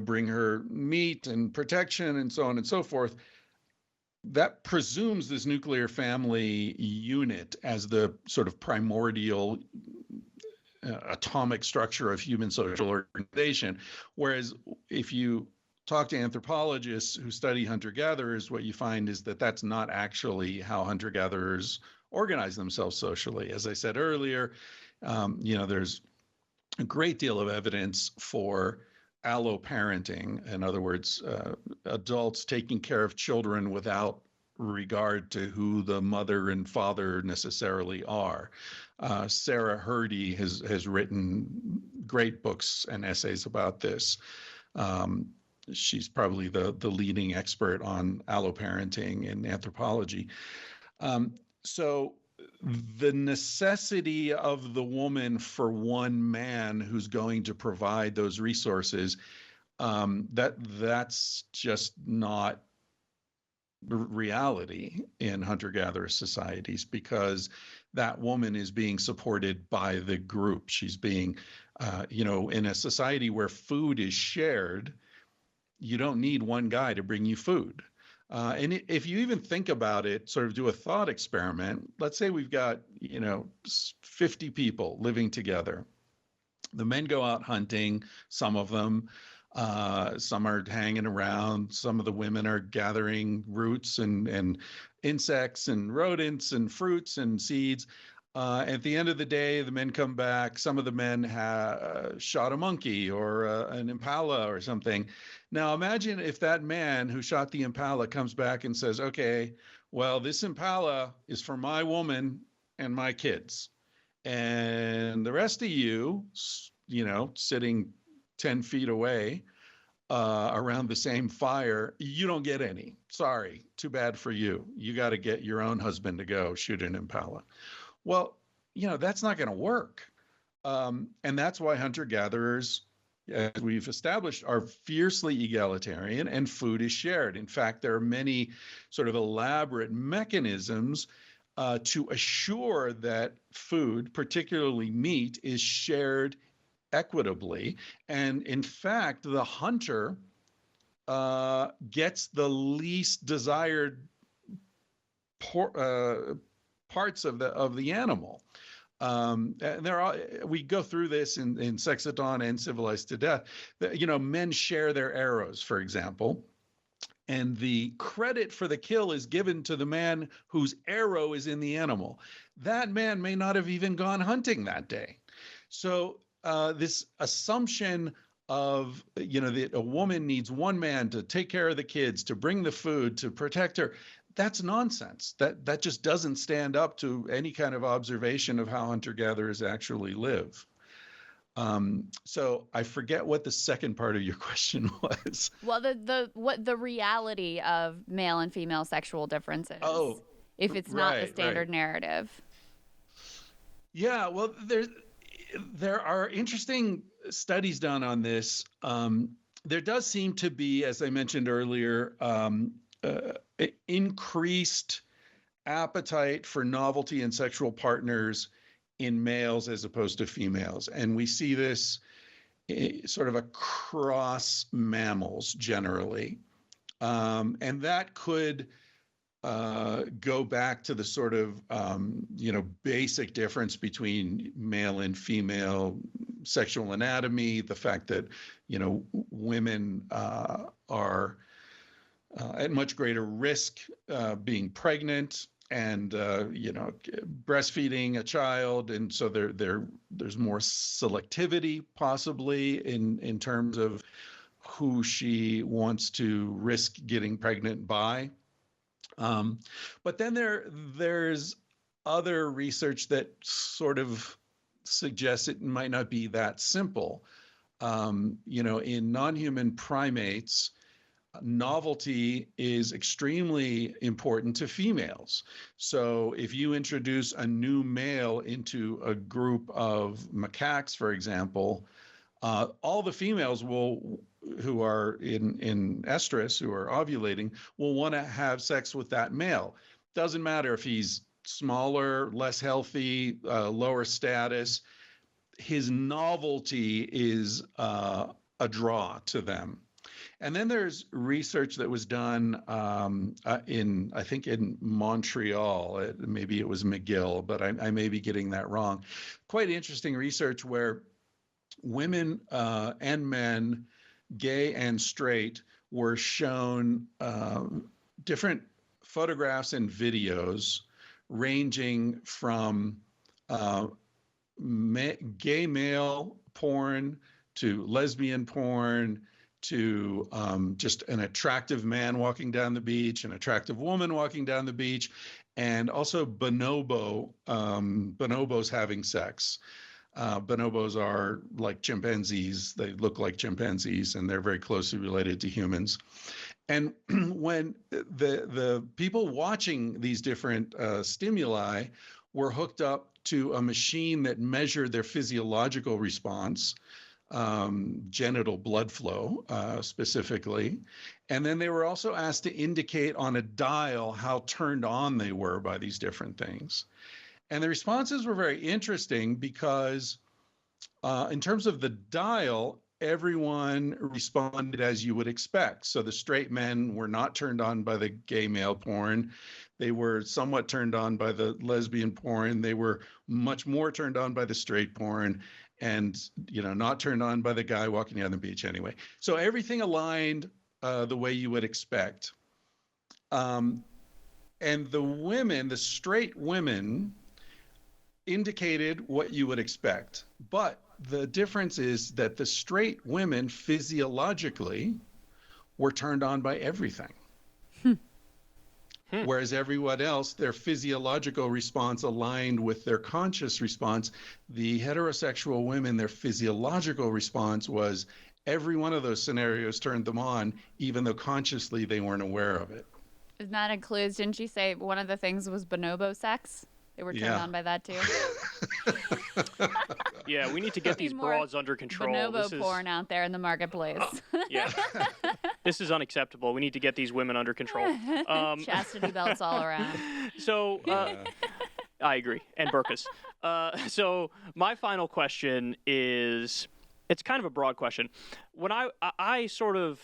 Speaker 3: bring her meat and protection and so on and so forth, that presumes this nuclear family unit as the sort of primordial atomic structure of human social organization. Whereas if you talk to anthropologists who study hunter-gatherers, what you find is that that's not actually how hunter-gatherers organize themselves socially. As I said earlier, there's a great deal of evidence for alloparenting. In other words, adults taking care of children without regard to who the mother and father necessarily are. Sarah Hrdy has written great books and essays about this. She's probably the leading expert on alloparenting in anthropology. So the necessity of the woman for one man who's going to provide those resources, that's just not reality in hunter-gatherer societies, because that woman is being supported by the group. She's being, in a society where food is shared, you don't need one guy to bring you food. And if you even think about it, sort of do a thought experiment, let's say we've got, 50 people living together. The men go out hunting, some of them, some are hanging around, some of the women are gathering roots and insects and rodents and fruits and seeds. At the end of the day, the men come back. Some of the men shot a monkey or an impala or something. Now, imagine if that man who shot the impala comes back and says, okay, well, this impala is for my woman and my kids. And the rest of you, sitting 10 feet away around the same fire, you don't get any. Sorry, too bad for you. You got to get your own husband to go shoot an impala. Well, that's not going to work. And that's why hunter-gatherers, as we've established, are fiercely egalitarian, and food is shared. In fact, there are many sort of elaborate mechanisms to assure that food, particularly meat, is shared equitably. And in fact, the hunter gets the least desired parts of the animal. We go through this in Sex at Dawn and Civilized to Death. Men share their arrows, for example, and the credit for the kill is given to the man whose arrow is in the animal. That man may not have even gone hunting that day. So this assumption of, that a woman needs one man to take care of the kids, to bring the food, to protect her, that's nonsense. That just doesn't stand up to any kind of observation of how hunter-gatherers actually live. So I forget what the second part of your question was.
Speaker 1: Well, the reality of male and female sexual differences.
Speaker 3: Oh,
Speaker 1: if it's not the standard narrative.
Speaker 3: Yeah, well, there are interesting studies done on this. There does seem to be, as I mentioned earlier, increased appetite for novelty and sexual partners in males as opposed to females. And we see this sort of across mammals generally. And that could go back to the sort of, basic difference between male and female sexual anatomy, the fact that, women are at much greater risk being pregnant and breastfeeding a child, and so there's more selectivity possibly in terms of who she wants to risk getting pregnant by. But then there's other research that sort of suggests it might not be that simple. In non-human primates, novelty is extremely important to females. So if you introduce a new male into a group of macaques, for example, all the females who are in estrus, who are ovulating, will want to have sex with that male. Doesn't matter if he's smaller, less healthy, lower status. His novelty is a draw to them. And then there's research that was done I think in Montreal. Maybe it was McGill, but I may be getting that wrong. Quite interesting research where women and men, gay and straight, were shown different photographs and videos ranging from gay male porn to lesbian porn to just an attractive man walking down the beach, an attractive woman walking down the beach, and also bonobos having sex. Bonobos are like chimpanzees. They look like chimpanzees, and they're very closely related to humans. And when the people watching these different stimuli were hooked up to a machine that measured their physiological response, genital blood flow specifically, and then they were also asked to indicate on a dial how turned on they were by these different things. And the responses were very interesting because in terms of the dial, everyone responded as you would expect. So the straight men were not turned on by the gay male porn. They were somewhat turned on by the lesbian porn. They were much more turned on by the straight porn, and not turned on by the guy walking down the beach anyway. So everything aligned the way you would expect. And the women, the straight women, indicated what you would expect. But the difference is that the straight women physiologically were turned on by everything. Whereas everyone else, their physiological response aligned with their conscious response. The heterosexual women, their physiological response was every one of those scenarios turned them on, even though consciously they weren't aware of it.
Speaker 1: Isn't that includes? Didn't you say one of the things was bonobo sex? They were turned on by that too.
Speaker 2: Yeah, we need to get these broads under control.
Speaker 1: Bonobo porn out there in the marketplace.
Speaker 2: Yeah, this is unacceptable. We need to get these women under control.
Speaker 1: Chastity belts all around.
Speaker 2: So, I agree, and burkas. So my final question is, it's kind of a broad question. When I sort of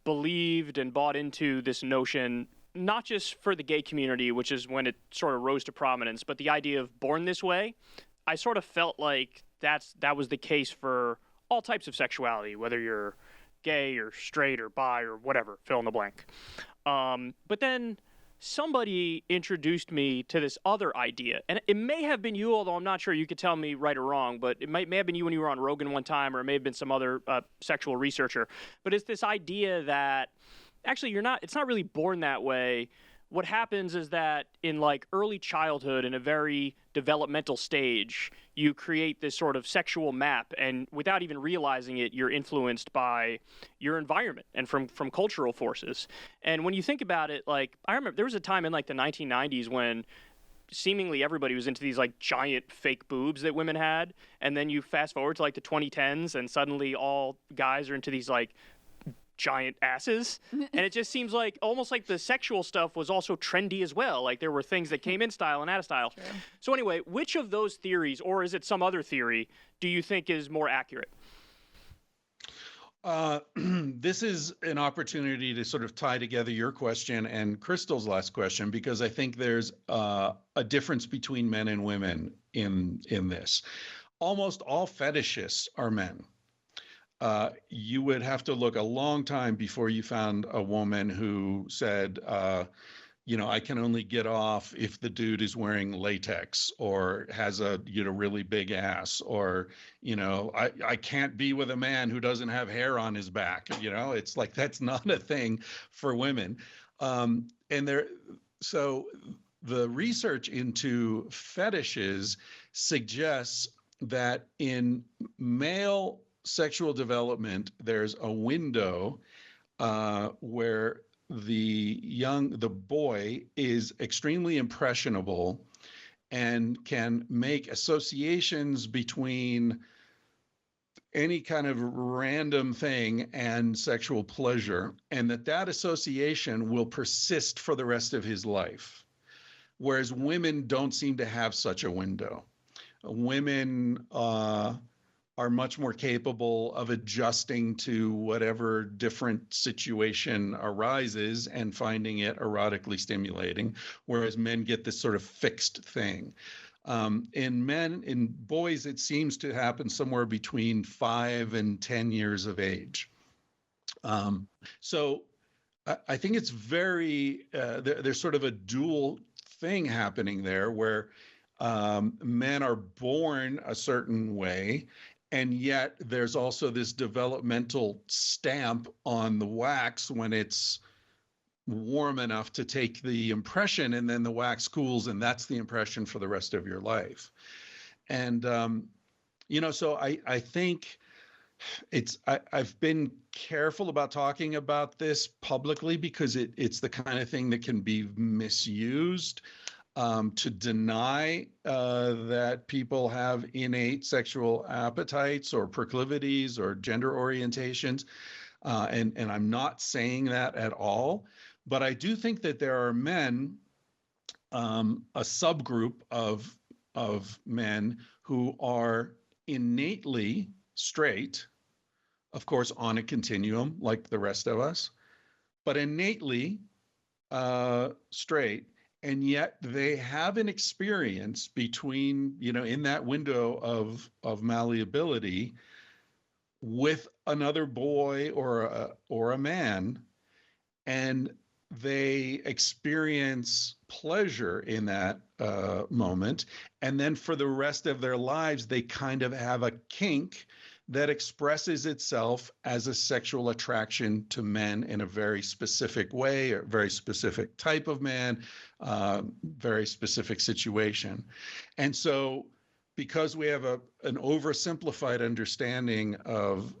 Speaker 2: believed and bought into this notion, not just for the gay community, which is when it sort of rose to prominence, but the idea of born this way, I sort of felt like that was the case for all types of sexuality, whether you're gay or straight or bi or whatever, fill in the blank. But then somebody introduced me to this other idea, and it may have been you, although I'm not sure. You could tell me right or wrong, but it may have been you when you were on Rogan one time, or it may have been some other sexual researcher. But it's this idea that actually it's not really born that way. What happens is that in like early childhood, in a very developmental stage, you create this sort of sexual map, and without even realizing it, you're influenced by your environment and from cultural forces. And when you think about it, like, I remember there was a time in like the 1990s when seemingly everybody was into these like giant fake boobs that women had, and then you fast forward to like the 2010s, and suddenly all guys are into these like giant asses. And it just seems like almost like the sexual stuff was also trendy as well. Like there were things that came in style and out of style. True. So anyway, which of those theories, or is it some other theory, do you think is more accurate?
Speaker 3: This is an opportunity to sort of tie together your question and Krystal's last question, because I think there's a difference between men and women in this. Almost all fetishists are men. You would have to look a long time before you found a woman who said, I can only get off if the dude is wearing latex or has a, really big ass, or, I can't be with a man who doesn't have hair on his back. It's like, that's not a thing for women. So the research into fetishes suggests that in male sexual development, there's a window where the boy is extremely impressionable and can make associations between any kind of random thing and sexual pleasure, and that association will persist for the rest of his life. Whereas women don't seem to have such a window. Women are much more capable of adjusting to whatever different situation arises and finding it erotically stimulating, whereas men get this sort of fixed thing. In boys, it seems to happen somewhere between 5 and 10 years of age. So I think it's there's sort of a dual thing happening there where men are born a certain way, and yet there's also this developmental stamp on the wax when it's warm enough to take the impression, and then the wax cools, and that's the impression for the rest of your life. And so I think I've been careful about talking about this publicly because it's the kind of thing that can be misused to deny that people have innate sexual appetites or proclivities or gender orientations. And I'm not saying that at all. But I do think that there are men, a subgroup of men who are innately straight, of course, on a continuum like the rest of us, but innately straight, and yet they have an experience between, in that window of malleability with another boy or a man, and they experience pleasure in that moment. And then for the rest of their lives, they kind of have a kink that expresses itself as a sexual attraction to men in a very specific way, or very specific type of man, very specific situation. And so because we have an oversimplified understanding of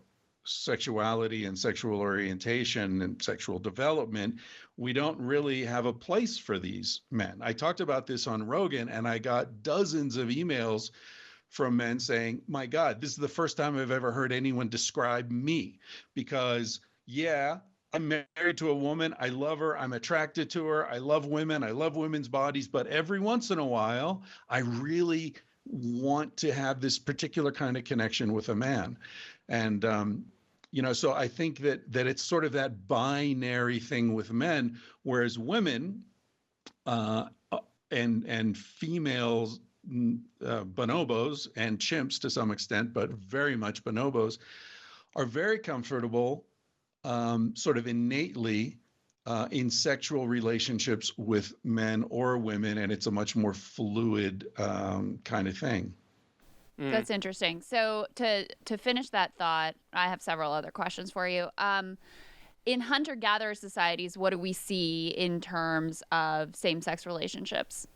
Speaker 3: sexuality and sexual orientation and sexual development, we don't really have a place for these men. I talked about this on Rogan, and I got dozens of emails from men saying, my God, this is the first time I've ever heard anyone describe me, because I'm married to a woman. I love her. I'm attracted to her. I love women. I love women's bodies. But every once in a while, I really want to have this particular kind of connection with a man. And, so I think that it's sort of that binary thing with men, whereas women and females, bonobos and chimps to some extent, but very much bonobos, are very comfortable sort of innately in sexual relationships with men or women, and it's a much more fluid kind of thing.
Speaker 1: That's interesting. So to finish that thought, I have several other questions for you. In hunter-gatherer societies, what do we see in terms of same-sex relationships?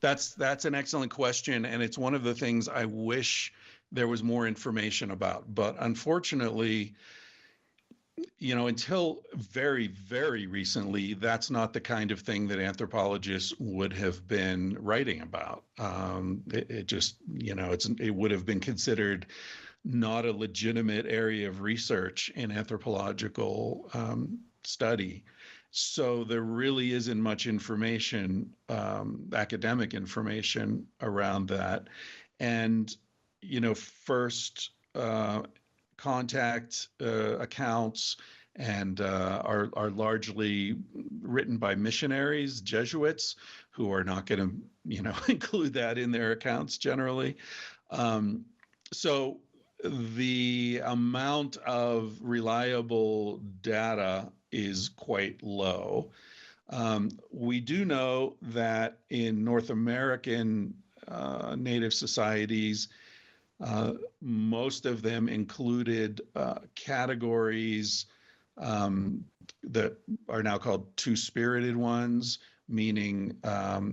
Speaker 3: That's an excellent question, and it's one of the things I wish there was more information about. But unfortunately, until very, very recently, that's not the kind of thing that anthropologists would have been writing about. It just, it would have been considered not a legitimate area of research in anthropological study. So there really isn't much information, academic information around that. And, first contact accounts and are largely written by missionaries, Jesuits, who are not going to, include that in their accounts generally. So the amount of reliable data is quite low. We do know that in North American Native societies, most of them included categories that are now called two-spirited ones, meaning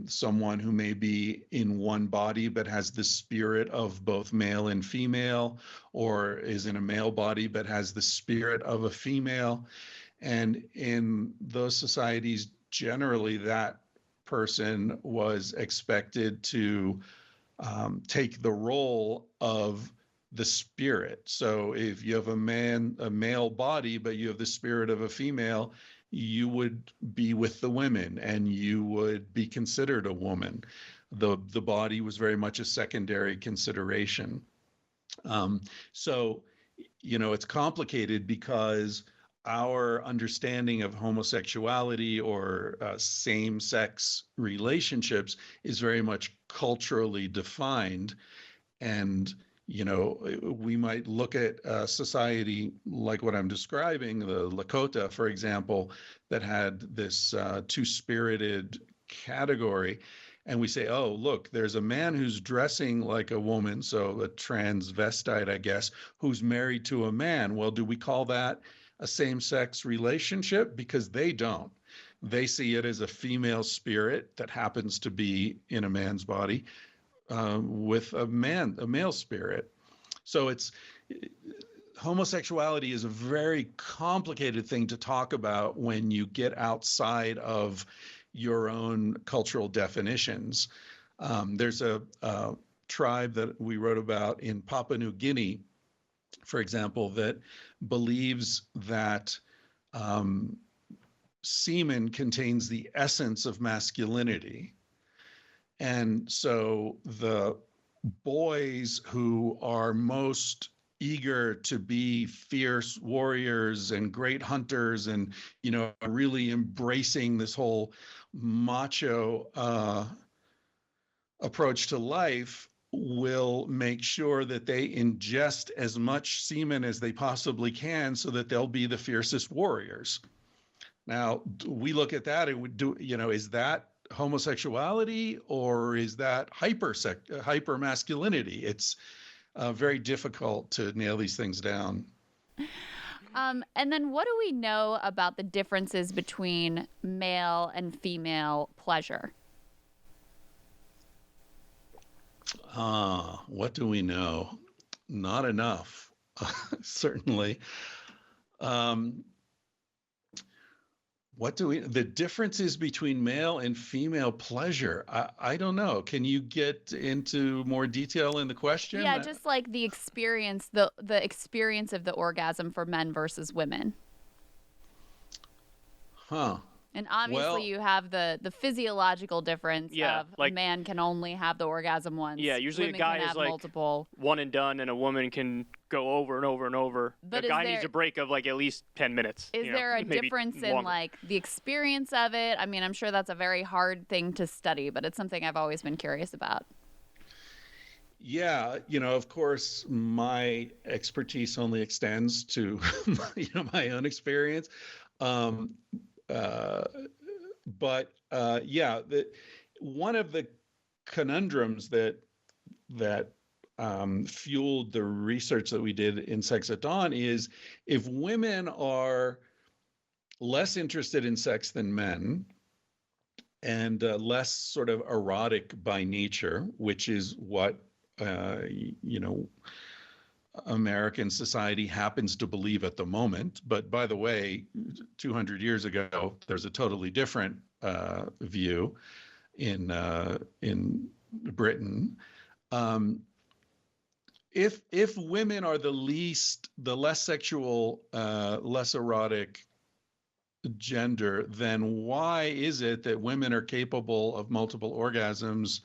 Speaker 3: someone who may be in one body but has the spirit of both male and female, or is in a male body but has the spirit of a female. And in those societies, generally that person was expected to take the role of the spirit. So if you have a male body, but you have the spirit of a female, you would be with the women and you would be considered a woman. The body was very much a secondary consideration. So, it's complicated because our understanding of homosexuality or same-sex relationships is very much culturally defined. And, we might look at a society like what I'm describing, the Lakota, for example, that had this two-spirited category. And we say, oh, look, there's a man who's dressing like a woman, so a transvestite, I guess, who's married to a man. Well, do we call that a same-sex relationship? Because they don't. They see it as a female spirit that happens to be in a man's body with a male spirit. So homosexuality is a very complicated thing to talk about when you get outside of your own cultural definitions. There's a tribe that we wrote about in Papua New Guinea, for example, that believes that semen contains the essence of masculinity. And so the boys who are most eager to be fierce warriors and great hunters and, really embracing this whole macho approach to life will make sure that they ingest as much semen as they possibly can so that they'll be the fiercest warriors. Now, we look at that and would do, is that homosexuality or is that hyper masculinity? It's very difficult to nail these things down.
Speaker 1: And then what do we know about the differences between male and female pleasure?
Speaker 3: What do we know? Not enough, certainly. The differences between male and female pleasure? I don't know. Can you get into more detail in the question?
Speaker 1: Yeah, just like the experience, the experience of the orgasm for men versus women.
Speaker 3: Huh.
Speaker 1: And obviously you have the physiological difference of a man can only have the orgasm once.
Speaker 2: Yeah, usually
Speaker 1: women
Speaker 2: a guy
Speaker 1: can
Speaker 2: is
Speaker 1: have
Speaker 2: like
Speaker 1: multiple.
Speaker 2: one and done, and a woman can go over and over and over.
Speaker 1: But
Speaker 2: a guy needs a break of like at least 10 minutes.
Speaker 1: Is there a difference in like the experience of it? I mean, I'm sure that's a very hard thing to study, but it's something I've always been curious about.
Speaker 3: Yeah, of course, my expertise only extends to my own experience. But one of the conundrums that fueled the research that we did in Sex at Dawn is if women are less interested in sex than men and less sort of erotic by nature, which is what American society happens to believe at the moment. But by the way, 200 years ago, there's a totally different view in Britain. If women are the less sexual, less erotic gender, then why is it that women are capable of multiple orgasms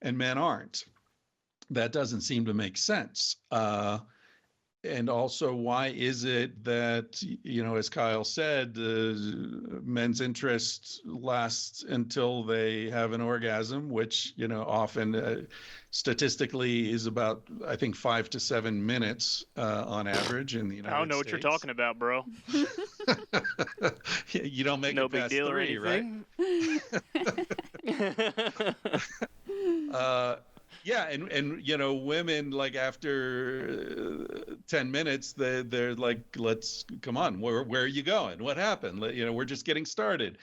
Speaker 3: and men aren't? That doesn't seem to make sense. And also, why is it that, as Kyle said, men's interest lasts until they have an orgasm, which, often statistically is about, I think, 5 to 7 minutes on average in the United States.
Speaker 2: I don't know what you're talking about, bro.
Speaker 3: You don't make
Speaker 2: no
Speaker 3: it past
Speaker 2: big deal
Speaker 3: 3,
Speaker 2: or anything.
Speaker 3: right? Yeah, and women, like, after 10 minutes, they're like, let's come on, where are you going? What happened? We're just getting started.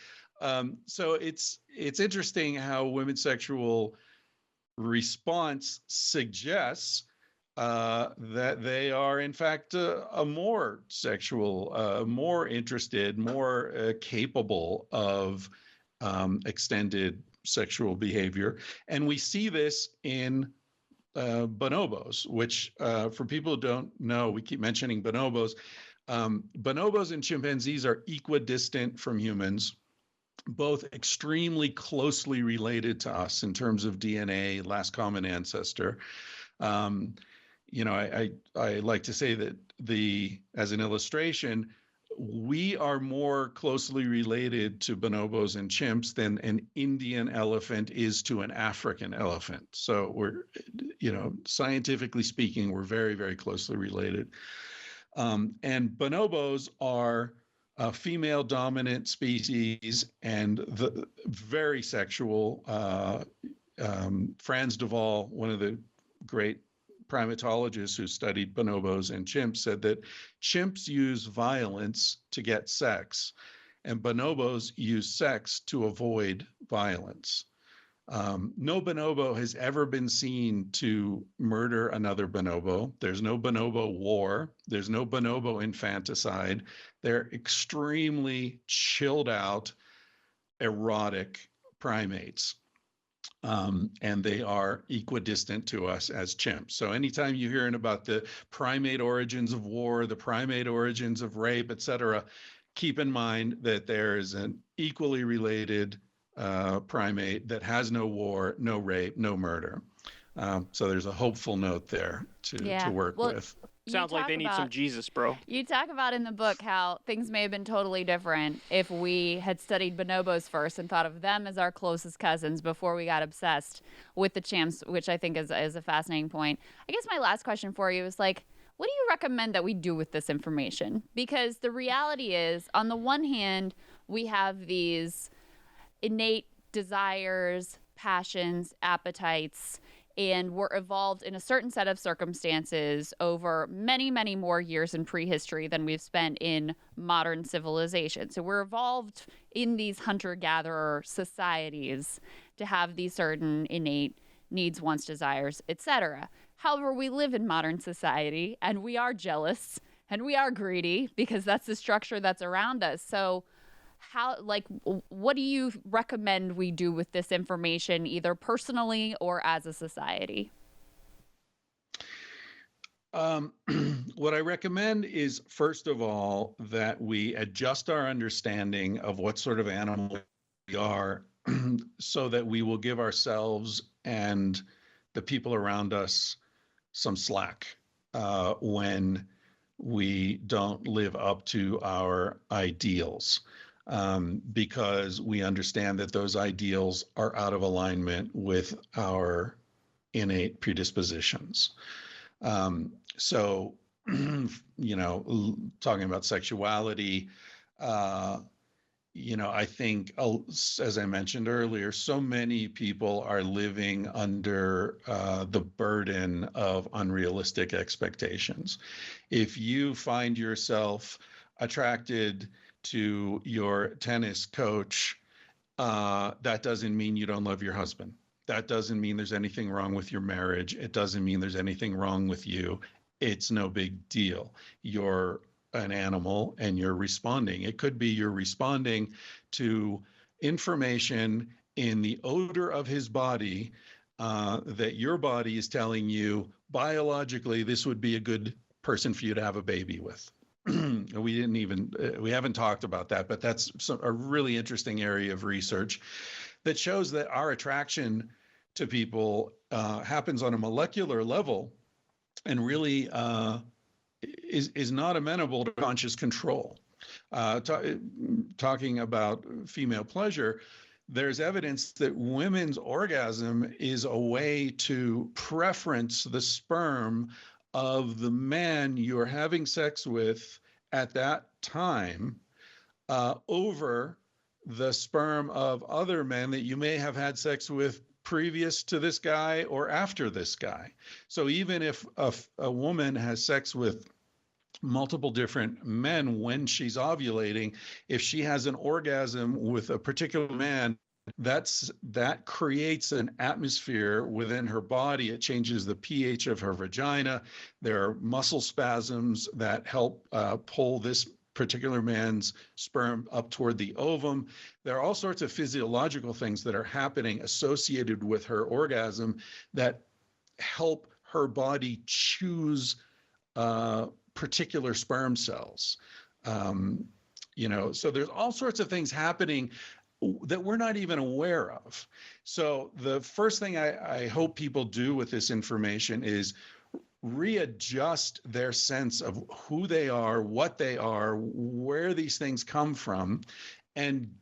Speaker 3: So it's interesting how women's sexual response suggests that they are in fact a more sexual, more interested, more capable of extended sexual behavior. And we see this in bonobos, which for people who don't know, we keep mentioning bonobos. Bonobos and chimpanzees are equidistant from humans, both extremely closely related to us in terms of DNA, last common ancestor. Um, I like to say that as an illustration, we are more closely related to bonobos and chimps than an Indian elephant is to an African elephant. So we're, scientifically speaking, we're very, very closely related. And bonobos are a female dominant species and the very sexual. Franz de Waal, one of the great primatologists who studied bonobos and chimps, said that chimps use violence to get sex, and bonobos use sex to avoid violence. No bonobo has ever been seen to murder another bonobo. There's no bonobo war. There's no bonobo infanticide. They're extremely chilled out, erotic primates. And they are equidistant to us as chimps. So anytime you're hearing about the primate origins of war, the primate origins of rape, et cetera, keep in mind that there is an equally related primate that has no war, no rape, no murder. So there's a hopeful note there to work with.
Speaker 2: Sounds like they need some Jesus, bro.
Speaker 1: You talk about in the book how things may have been totally different if we had studied bonobos first and thought of them as our closest cousins before we got obsessed with the chimps, which I think is a fascinating point. I guess my last question for you is like, what do you recommend that we do with this information? Because the reality is, on the one hand, we have these innate desires, passions, appetites, and were evolved in a certain set of circumstances over many, many more years in prehistory than we've spent in modern civilization. So we're evolved in these hunter-gatherer societies to have these certain innate needs, wants, desires, etc. However, we live in modern society, and we are jealous, and we are greedy, because that's the structure that's around us. So what do you recommend we do with this information, either personally or as a society?
Speaker 3: What I recommend is, first of all, that we adjust our understanding of what sort of animal we are so that we will give ourselves and the people around us some slack when we don't live up to our ideals. Because we understand that those ideals are out of alignment with our innate predispositions. So, talking about sexuality, I think, as I mentioned earlier, so many people are living under the burden of unrealistic expectations. If you find yourself attracted to your tennis coach, that doesn't mean you don't love your husband. That doesn't mean there's anything wrong with your marriage. It doesn't mean there's anything wrong with you. It's no big deal. You're an animal and you're responding. It could be you're responding to information in the odor of his body that your body is telling you biologically this would be a good person for you to have a baby with. We haven't talked about that, but that's a really interesting area of research that shows that our attraction to people happens on a molecular level and really is not amenable to conscious control. Talking about female pleasure, there's evidence that women's orgasm is a way to preference the sperm of the man you're having sex with at that time over the sperm of other men that you may have had sex with previous to this guy or after this guy. So even if a woman has sex with multiple different men when she's ovulating, if she has an orgasm with a particular man, that creates an atmosphere within her body. It changes the pH of her vagina. There are muscle spasms that help pull this particular man's sperm up toward the ovum. There are all sorts of physiological things that are happening associated with her orgasm that help her body choose particular sperm cells. So there's all sorts of things happening that we're not even aware of. So the first thing I hope people do with this information is readjust their sense of who they are, what they are, where these things come from, and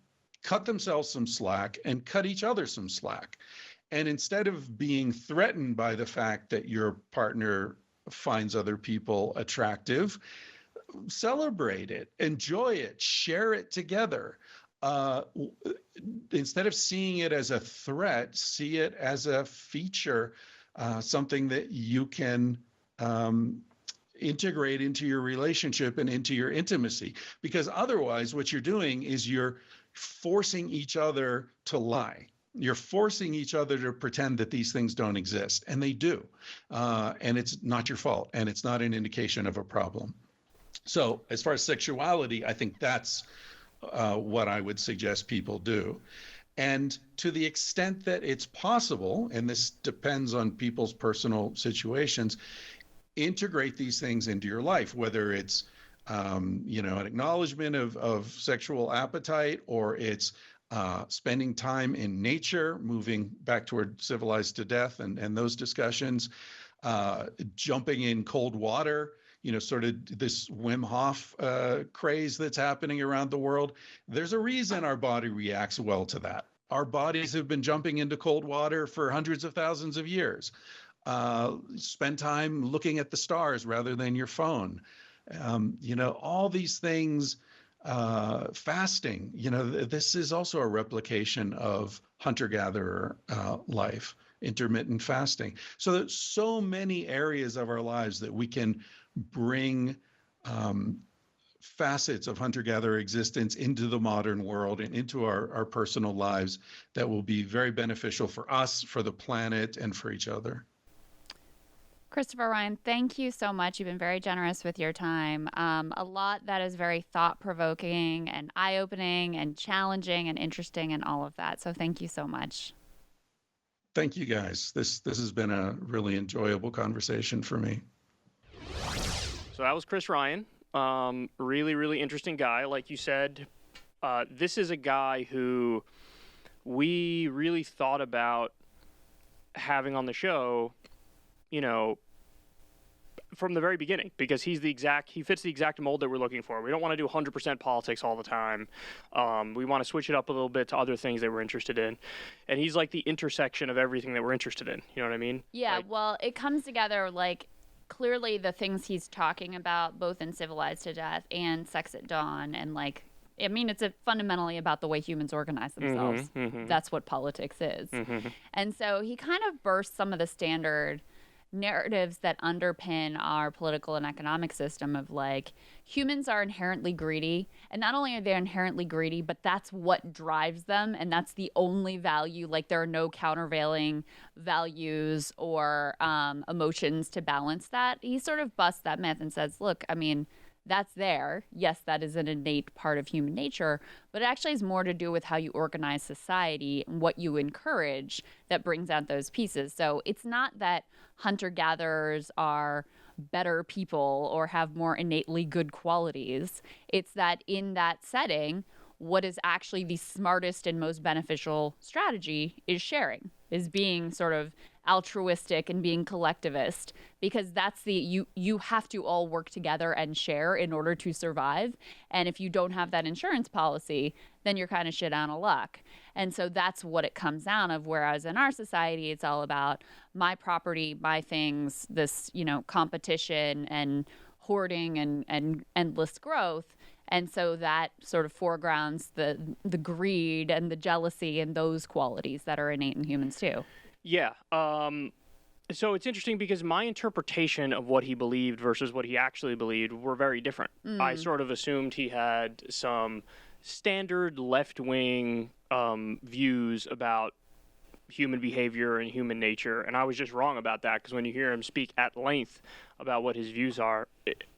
Speaker 3: cut themselves some slack and cut each other some slack. And instead of being threatened by the fact that your partner finds other people attractive, celebrate it, enjoy it, share it together. Instead of seeing it as a threat, see it as a feature, something that you can integrate into your relationship and into your intimacy. Because otherwise, what you're doing is you're forcing each other to lie. You're forcing each other to pretend that these things don't exist, and they do. And it's not your fault, and it's not an indication of a problem. So as far as sexuality, I think that's what I would suggest people do. And to the extent that it's possible, and this depends on people's personal situations, integrate these things into your life, whether it's an acknowledgement of sexual appetite, or it's spending time in nature, moving back toward civilized to death and those discussions, jumping in cold water, sort of this Wim Hof craze that's happening around the world. There's a reason our body reacts well to that. Our bodies have been jumping into cold water for hundreds of thousands of years. Spend time looking at the stars rather than your phone. All these things, fasting, this is also a replication of hunter-gatherer life, intermittent fasting. So there's so many areas of our lives that we can bring facets of hunter-gatherer existence into the modern world and into our personal lives that will be very beneficial for us, for the planet, and for each other.
Speaker 1: Christopher Ryan, thank you so much. You've been very generous with your time. A lot that is very thought-provoking and eye-opening and challenging and interesting and all of that. So thank you so much.
Speaker 3: Thank you, guys. This has been a really enjoyable conversation for me.
Speaker 2: So that was Chris Ryan. Really, really interesting guy. Like you said, this is a guy who we really thought about having on the show, from the very beginning, because he fits the exact mold that we're looking for. We don't want to do 100% politics all the time. We want to switch it up a little bit to other things that we're interested in. And he's like the intersection of everything that we're interested in. You know what I mean?
Speaker 1: Yeah, well, it comes together clearly the things he's talking about, both in Civilized to Death and Sex at Dawn, and it's fundamentally about the way humans organize themselves. Mm-hmm. That's what politics is. Mm-hmm. And so he kind of bursts some of the standard narratives that underpin our political and economic system of humans are inherently greedy, and not only are they inherently greedy, but that's what drives them, and that's the only value. There are no countervailing values or emotions to balance that. He sort of busts that myth and says, look, that's there. Yes, that is an innate part of human nature, but it actually has more to do with how you organize society and what you encourage that brings out those pieces. So it's not that hunter-gatherers are better people or have more innately good qualities. It's that in that setting, what is actually the smartest and most beneficial strategy is sharing, is being sort of altruistic and being collectivist, because that's you have to all work together and share in order to survive. And if you don't have that insurance policy, then you're kind of shit out of luck. And so that's what it comes down of. Whereas in our society, it's all about my property, my things, this, competition and hoarding and endless growth. And so that sort of foregrounds the greed and the jealousy and those qualities that are innate in humans too.
Speaker 2: Yeah. So it's interesting because my interpretation of what he believed versus what he actually believed were very different. I sort of assumed he had some standard left-wing views about human behavior and human nature, and I was just wrong about that, because when you hear him speak at length about what his views are,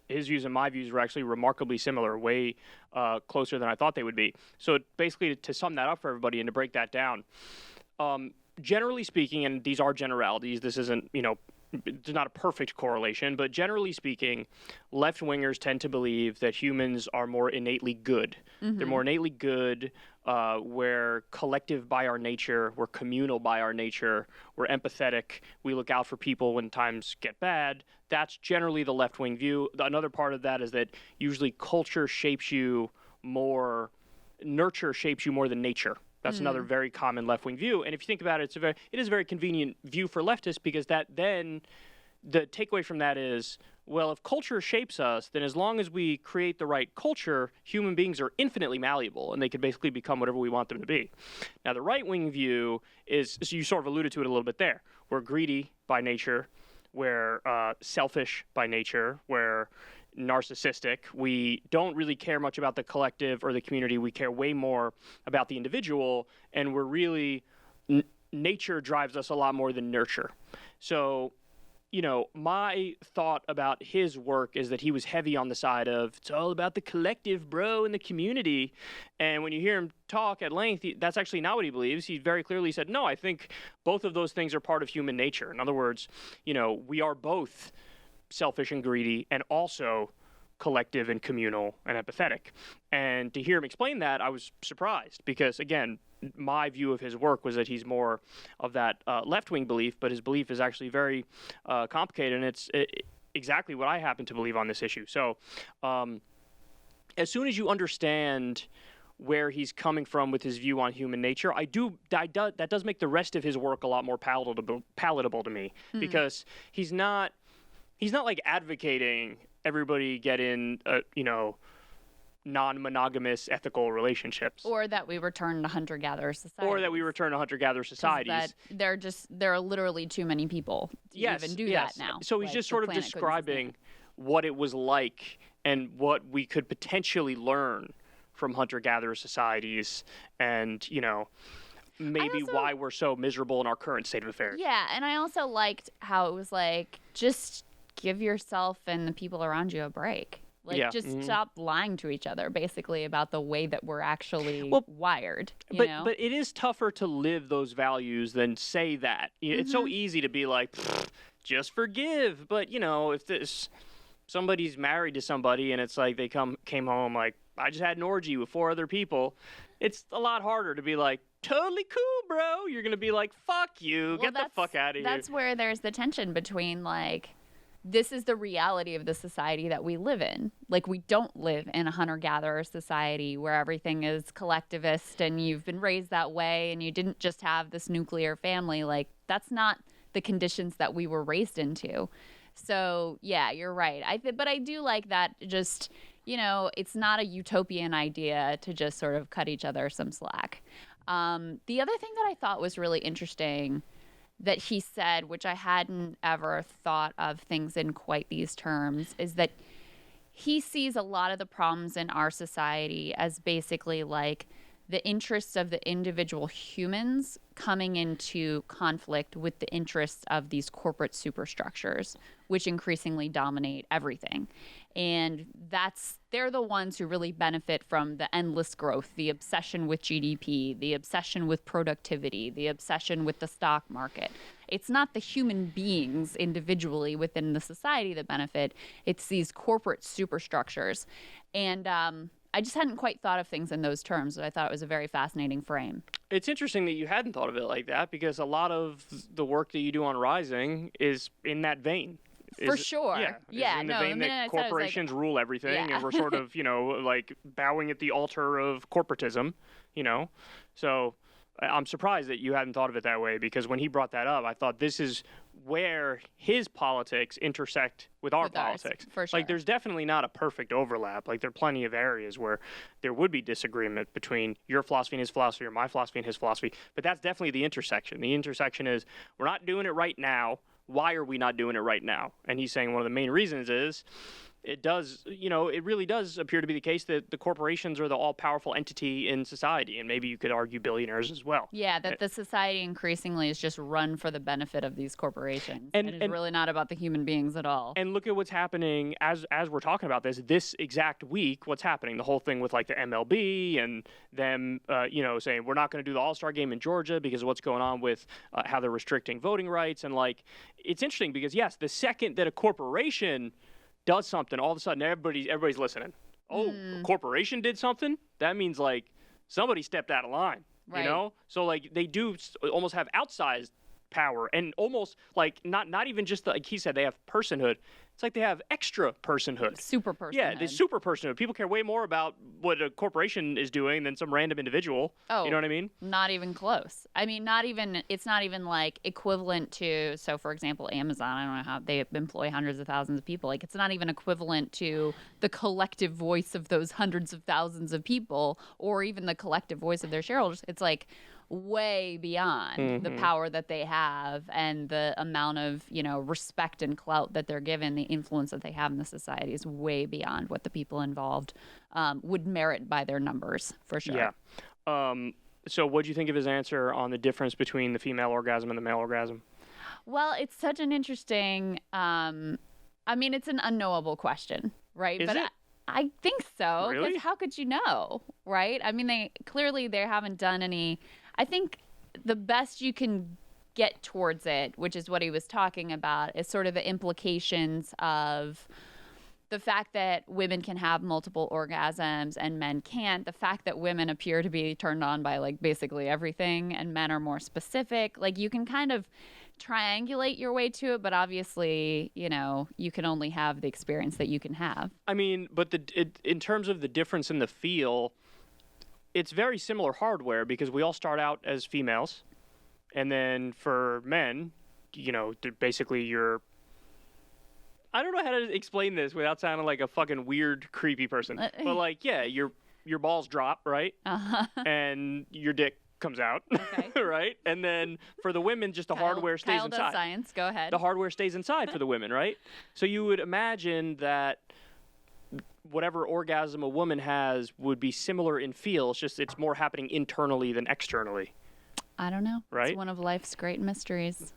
Speaker 2: his views and my views were actually remarkably similar, way closer than I thought they would be. So basically, to sum that up for everybody and to break that down, generally speaking, and these are generalities, this isn't, there's not a perfect correlation, but generally speaking, left-wingers tend to believe that humans are more innately good. They're more innately good. We're collective by our nature. We're communal by our nature. We're empathetic. We look out for people when times get bad. That's generally the left-wing view. Another part of that is that usually culture shapes you more, nurture shapes you more than nature. That's another very common left-wing view. And if you think about it, it is a very convenient view for leftists, because that then the takeaway from that is, well, if culture shapes us, then as long as we create the right culture, human beings are infinitely malleable, and they can basically become whatever we want them to be. Now, the right-wing view is, so you sort of alluded to it a little bit there. We're greedy by nature. We're selfish by nature. We're narcissistic. We don't really care much about the collective or the community. We care way more about the individual, and we're really nature drives us a lot more than nurture. So, my thought about his work is that he was heavy on the side of, it's all about the collective, bro, and the community. And when you hear him talk at length, that's actually not what he believes. He very clearly said, no, I think both of those things are part of human nature. In other words, we are both selfish and greedy, and also collective and communal and empathetic. And to hear him explain that, I was surprised, because, again, my view of his work was that he's more of that left-wing belief, but his belief is actually very complicated, and it's exactly what I happen to believe on this issue. So as soon as you understand where he's coming from with his view on human nature, that does make the rest of his work a lot more palatable to me, because he's not like advocating everybody get in, non-monogamous ethical relationships.
Speaker 1: Or that we return to hunter-gatherer societies. That there are literally too many people to even do that now.
Speaker 2: So he's just sort of describing what it was like and what we could potentially learn from hunter-gatherer societies, and, maybe why we're so miserable in our current state of affairs.
Speaker 1: Yeah, and I also liked how it was like, just give yourself and the people around you a break. Just stop lying to each other, basically, about the way that we're actually wired.
Speaker 2: But it is tougher to live those values than say that. It's so easy to be like, just forgive. But, if somebody's married to somebody and it's like they came home like, I just had an orgy with 4 other people, it's a lot harder to be like, totally cool, bro. You're going to be like, fuck you. Get the fuck out of here.
Speaker 1: That's where there's the tension between, like, this is the reality of the society that we live in. Like, we don't live in a hunter-gatherer society where everything is collectivist and you've been raised that way and you didn't just have this nuclear family. Like, that's not the conditions that we were raised into. So, yeah, you're right. But I do like that, just, it's not a utopian idea to just sort of cut each other some slack. The other thing that I thought was really interesting that he said, which I hadn't ever thought of things in quite these terms, is that he sees a lot of the problems in our society as basically like the interests of the individual humans coming into conflict with the interests of these corporate superstructures, which increasingly dominate everything. And they're the ones who really benefit from the endless growth, the obsession with GDP, the obsession with productivity, the obsession with the stock market. It's not the human beings individually within the society that benefit. It's these corporate superstructures. And I just hadn't quite thought of things in those terms, but I thought it was a very fascinating frame.
Speaker 2: It's interesting that you hadn't thought of it like that, because a lot of the work that you do on Rising is in that vein.
Speaker 1: For sure.
Speaker 2: Yeah. In the vein that corporations rule everything, and we're sort of, like bowing at the altar of corporatism, So I'm surprised that you hadn't thought of it that way, because when he brought that up, I thought this is where his politics intersect with our
Speaker 1: With ours,
Speaker 2: politics.
Speaker 1: for sure.
Speaker 2: Like, there's definitely not a perfect overlap. Like, there are plenty of areas where there would be disagreement between your philosophy and his philosophy, or my philosophy and his philosophy. But that's definitely the intersection. The intersection is, we're not doing it right now. Why are we not doing it right now? And he's saying one of the main reasons is, it really does appear to be the case that the corporations are the all-powerful entity in society, and maybe you could argue billionaires as well.
Speaker 1: Yeah, that the society increasingly is just run for the benefit of these corporations, and it's really not about the human beings at all.
Speaker 2: And look at what's happening as we're talking about this exact week. What's happening? The whole thing with like the MLB and them, saying we're not going to do the All-Star game in Georgia because of what's going on with how they're restricting voting rights. And like, it's interesting because yes, the second that a corporation does something, all of a sudden everybody's listening. Oh, a corporation did something? That means like somebody stepped out of line,
Speaker 1: Right.
Speaker 2: you know? So like they do almost have outsized power, and almost like not even just like he said, they have personhood. It's like they have extra personhood.
Speaker 1: Super personhood.
Speaker 2: Yeah, the super personhood. People care way more about what a corporation is doing than some random individual.
Speaker 1: Oh,
Speaker 2: you know what I mean?
Speaker 1: Not even close. I mean, it's not even like equivalent to, so for example, Amazon, I don't know how they employ hundreds of thousands of people. Like, it's not even equivalent to the collective voice of those hundreds of thousands of people, or even the collective voice of their shareholders. It's like way beyond the power that they have and the amount of, respect and clout that they're given, the influence that they have in the society is way beyond what the people involved would merit by their numbers, for sure.
Speaker 2: Yeah. So what do you think of his answer on the difference between the female orgasm and the male orgasm?
Speaker 1: Well, it's such an interesting, it's an unknowable question, right?
Speaker 2: Is it?
Speaker 1: I think so.
Speaker 2: Really?
Speaker 1: Because how could you know, right? I mean, they haven't done any. I think the best you can get towards it, which is what he was talking about, is sort of the implications of the fact that women can have multiple orgasms and men can't, the fact that women appear to be turned on by like basically everything and men are more specific. Like, you can kind of triangulate your way to it, but obviously, you can only have the experience that you can have.
Speaker 2: I mean, but in terms of the difference in the feel, it's very similar hardware because we all start out as females. And then for men, they're basically I don't know how to explain this without sounding like a fucking weird, creepy person. But like, yeah, your balls drop, right?
Speaker 1: Uh-huh.
Speaker 2: And your dick comes out,
Speaker 1: Okay.
Speaker 2: right? And then for the women, just the hardware stays
Speaker 1: Kyle
Speaker 2: inside.
Speaker 1: does science. Go ahead.
Speaker 2: The hardware stays inside for the women, right? So you would imagine that whatever orgasm a woman has would be similar in feel. It's just it's more happening internally than externally.
Speaker 1: I don't know.
Speaker 2: Right?
Speaker 1: It's one of life's great mysteries.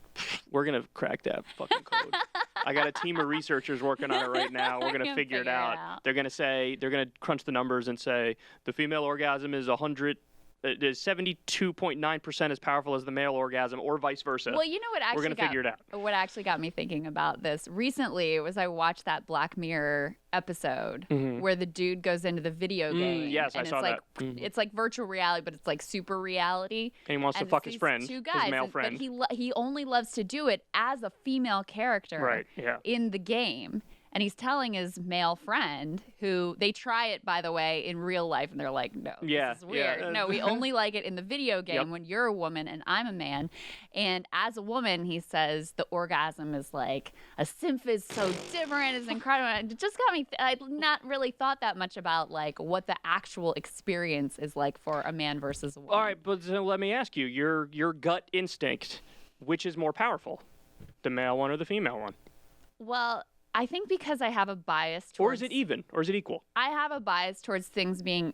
Speaker 2: We're going to crack that fucking code. I got a team of researchers working on it right now. We're going to figure it out. They're going to crunch the numbers and say the female orgasm is 72.9% as powerful as the male orgasm, or vice versa.
Speaker 1: Well, you know what actually
Speaker 2: We're going to figure it out.
Speaker 1: What actually got me thinking about this recently was I watched that Black Mirror episode where the dude goes into the video game.
Speaker 2: Yes,
Speaker 1: and
Speaker 2: I saw
Speaker 1: that.
Speaker 2: Mm-hmm.
Speaker 1: It's like virtual reality, but it's like super reality.
Speaker 2: And he wants to fuck his friend,
Speaker 1: two guys,
Speaker 2: his male friend.
Speaker 1: But he only loves to do it as a female character
Speaker 2: Right, yeah.
Speaker 1: in the game. And he's telling his male friend, who they try it, by the way, in real life, and they're like, no, this is weird.
Speaker 2: Yeah.
Speaker 1: No, we only like it in the video game
Speaker 2: Yep.
Speaker 1: when you're a woman and I'm a man. And as a woman, he says the orgasm is like, a symph is so different, it's incredible. And it just got me, I'd not really thought that much about like what the actual experience is like for a man versus a woman.
Speaker 2: All right, but so let me ask you, your gut instinct, which is more powerful, the male one or the female one?
Speaker 1: Well, I think because I have a bias towards...
Speaker 2: Or is it even? Or is it equal?
Speaker 1: I have a bias towards things being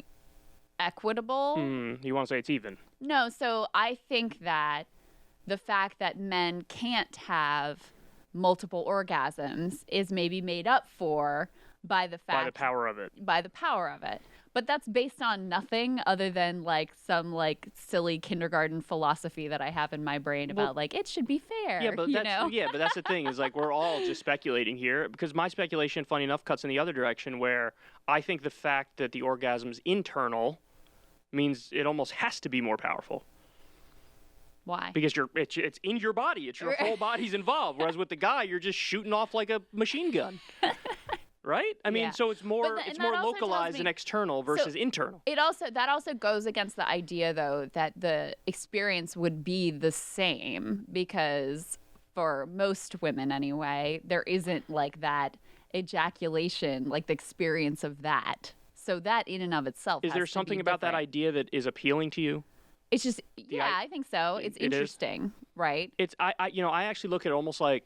Speaker 1: equitable.
Speaker 2: You want to say it's even?
Speaker 1: No, so I think that the fact that men can't have multiple orgasms is maybe made up for by the fact...
Speaker 2: By the power of it.
Speaker 1: By the power of it. But that's based on nothing other than like some like silly kindergarten philosophy that I have in my brain about like it should be fair.
Speaker 2: Yeah, but that's the thing is like we're all just speculating here because my speculation, funny enough, cuts in the other direction where I think the fact that the orgasm's internal means it almost has to be more powerful.
Speaker 1: Why?
Speaker 2: Because it's in your body, it's your whole body's involved. Whereas with the guy, you're just shooting off like a machine gun. Right? I mean, so it's more localized and external versus internal.
Speaker 1: That also goes against the idea though that the experience would be the same because for most women anyway, there isn't like that ejaculation, like the experience of that. So that in and of itself
Speaker 2: Is there something about that idea that is appealing to you?
Speaker 1: It's just, I think so. It's interesting, right?
Speaker 2: It's I actually look at it almost like,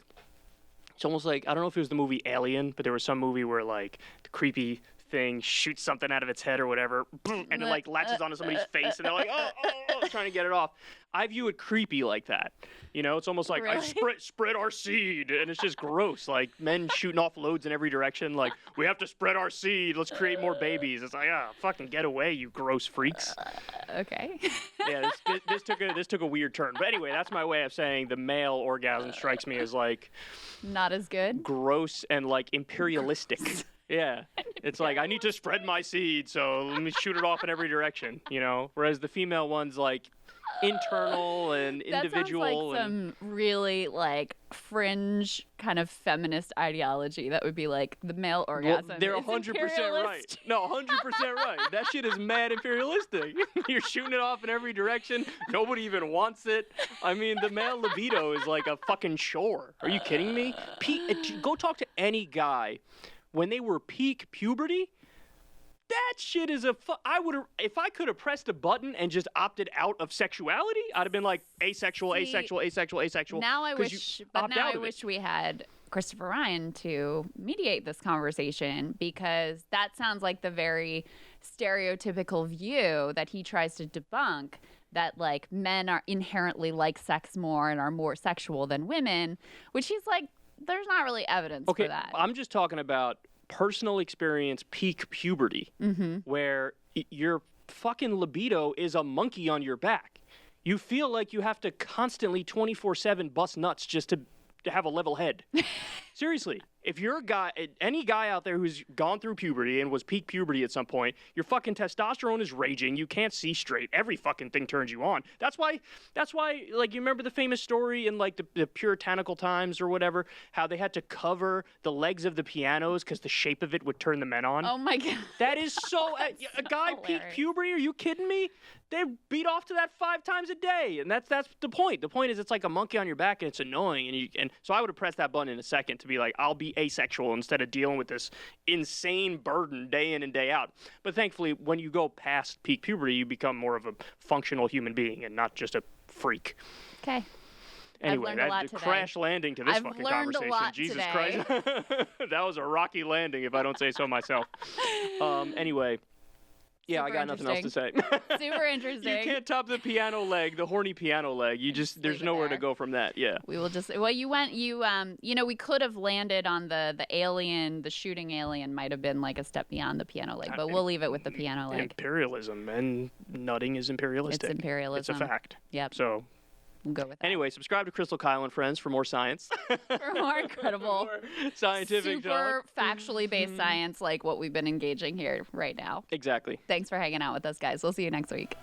Speaker 2: it's almost like, I don't know if it was the movie Alien, but there was some movie where like the creepy thing shoots something out of its head or whatever, and it like latches onto somebody's face, and they're like, oh, trying to get it off. I view it creepy like that. You know, it's almost like,
Speaker 1: Really?
Speaker 2: I spread our seed, and it's just gross. Like men shooting off loads in every direction. Like, we have to spread our seed. Let's create more babies. It's like, fucking get away, you gross freaks.
Speaker 1: Okay.
Speaker 2: Yeah, this took a weird turn. But anyway, that's my way of saying the male orgasm strikes me as like
Speaker 1: Not as good.
Speaker 2: gross and like imperialistic. Yeah, it's like, I need to spread my seed, so let me shoot it off in every direction, you know? Whereas the female one's like internal and individual.
Speaker 1: That sounds like
Speaker 2: and
Speaker 1: some really like fringe kind of feminist ideology that would be like the male orgasm.
Speaker 2: Well, they're
Speaker 1: is
Speaker 2: 100% right.
Speaker 1: imperialist.
Speaker 2: No, 100% right. That shit is mad imperialistic. You're shooting it off in every direction. Nobody even wants it. I mean, the male libido is like a fucking chore. Are you kidding me? Go talk to any guy. When they were peak puberty, that shit is I would have, if I could have pressed a button and just opted out of sexuality, I'd have been like asexual.
Speaker 1: Now I wish we had Christopher Ryan to mediate this conversation, because that sounds like the very stereotypical view that he tries to debunk, that like men are inherently like sex more and are more sexual than women, which he's like, there's not really evidence for that.
Speaker 2: I'm just talking about personal experience, peak puberty, where your fucking libido is a monkey on your back. You feel like you have to constantly 24/7 bust nuts just to have a level head. Seriously, if you're a guy, any guy out there who's gone through puberty and was peak puberty at some point, your fucking testosterone is raging. You can't see straight. Every fucking thing turns you on. That's why, like, you remember the famous story in like the puritanical times or whatever, how they had to cover the legs of the pianos because the shape of it would turn the men on.
Speaker 1: Oh my God.
Speaker 2: That is so, a guy peak puberty? Are you kidding me? They beat off to that 5 times a day, and that's the point. The point is, it's like a monkey on your back, and it's annoying. And so I would have pressed that button in a second to be like, I'll be asexual instead of dealing with this insane burden day in and day out. But thankfully, when you go past peak puberty, you become more of a functional human being and not just a freak.
Speaker 1: Okay.
Speaker 2: Anyway, that crash landing to this fucking conversation. Jesus Christ. That was a rocky landing, if I don't say so myself. Anyway. Yeah, I got nothing else to say.
Speaker 1: Super interesting.
Speaker 2: You can't top the piano leg, the horny piano leg. You just, there's nowhere to go from that. Yeah.
Speaker 1: We will just, well, we could have landed on the alien, the shooting alien might have been like a step beyond the piano leg, but we'll leave it with the piano leg.
Speaker 2: Imperialism, and nutting is imperialistic.
Speaker 1: It's imperialism.
Speaker 2: It's a fact.
Speaker 1: Yep.
Speaker 2: So.
Speaker 1: We'll go with that.
Speaker 2: Anyway, subscribe to Krystal, Kyle, and Friends for more science.
Speaker 1: For more incredible,
Speaker 2: more scientific
Speaker 1: super factually based science like what we've been engaging here right now.
Speaker 2: Exactly.
Speaker 1: Thanks for hanging out with us, guys. We'll see you next week.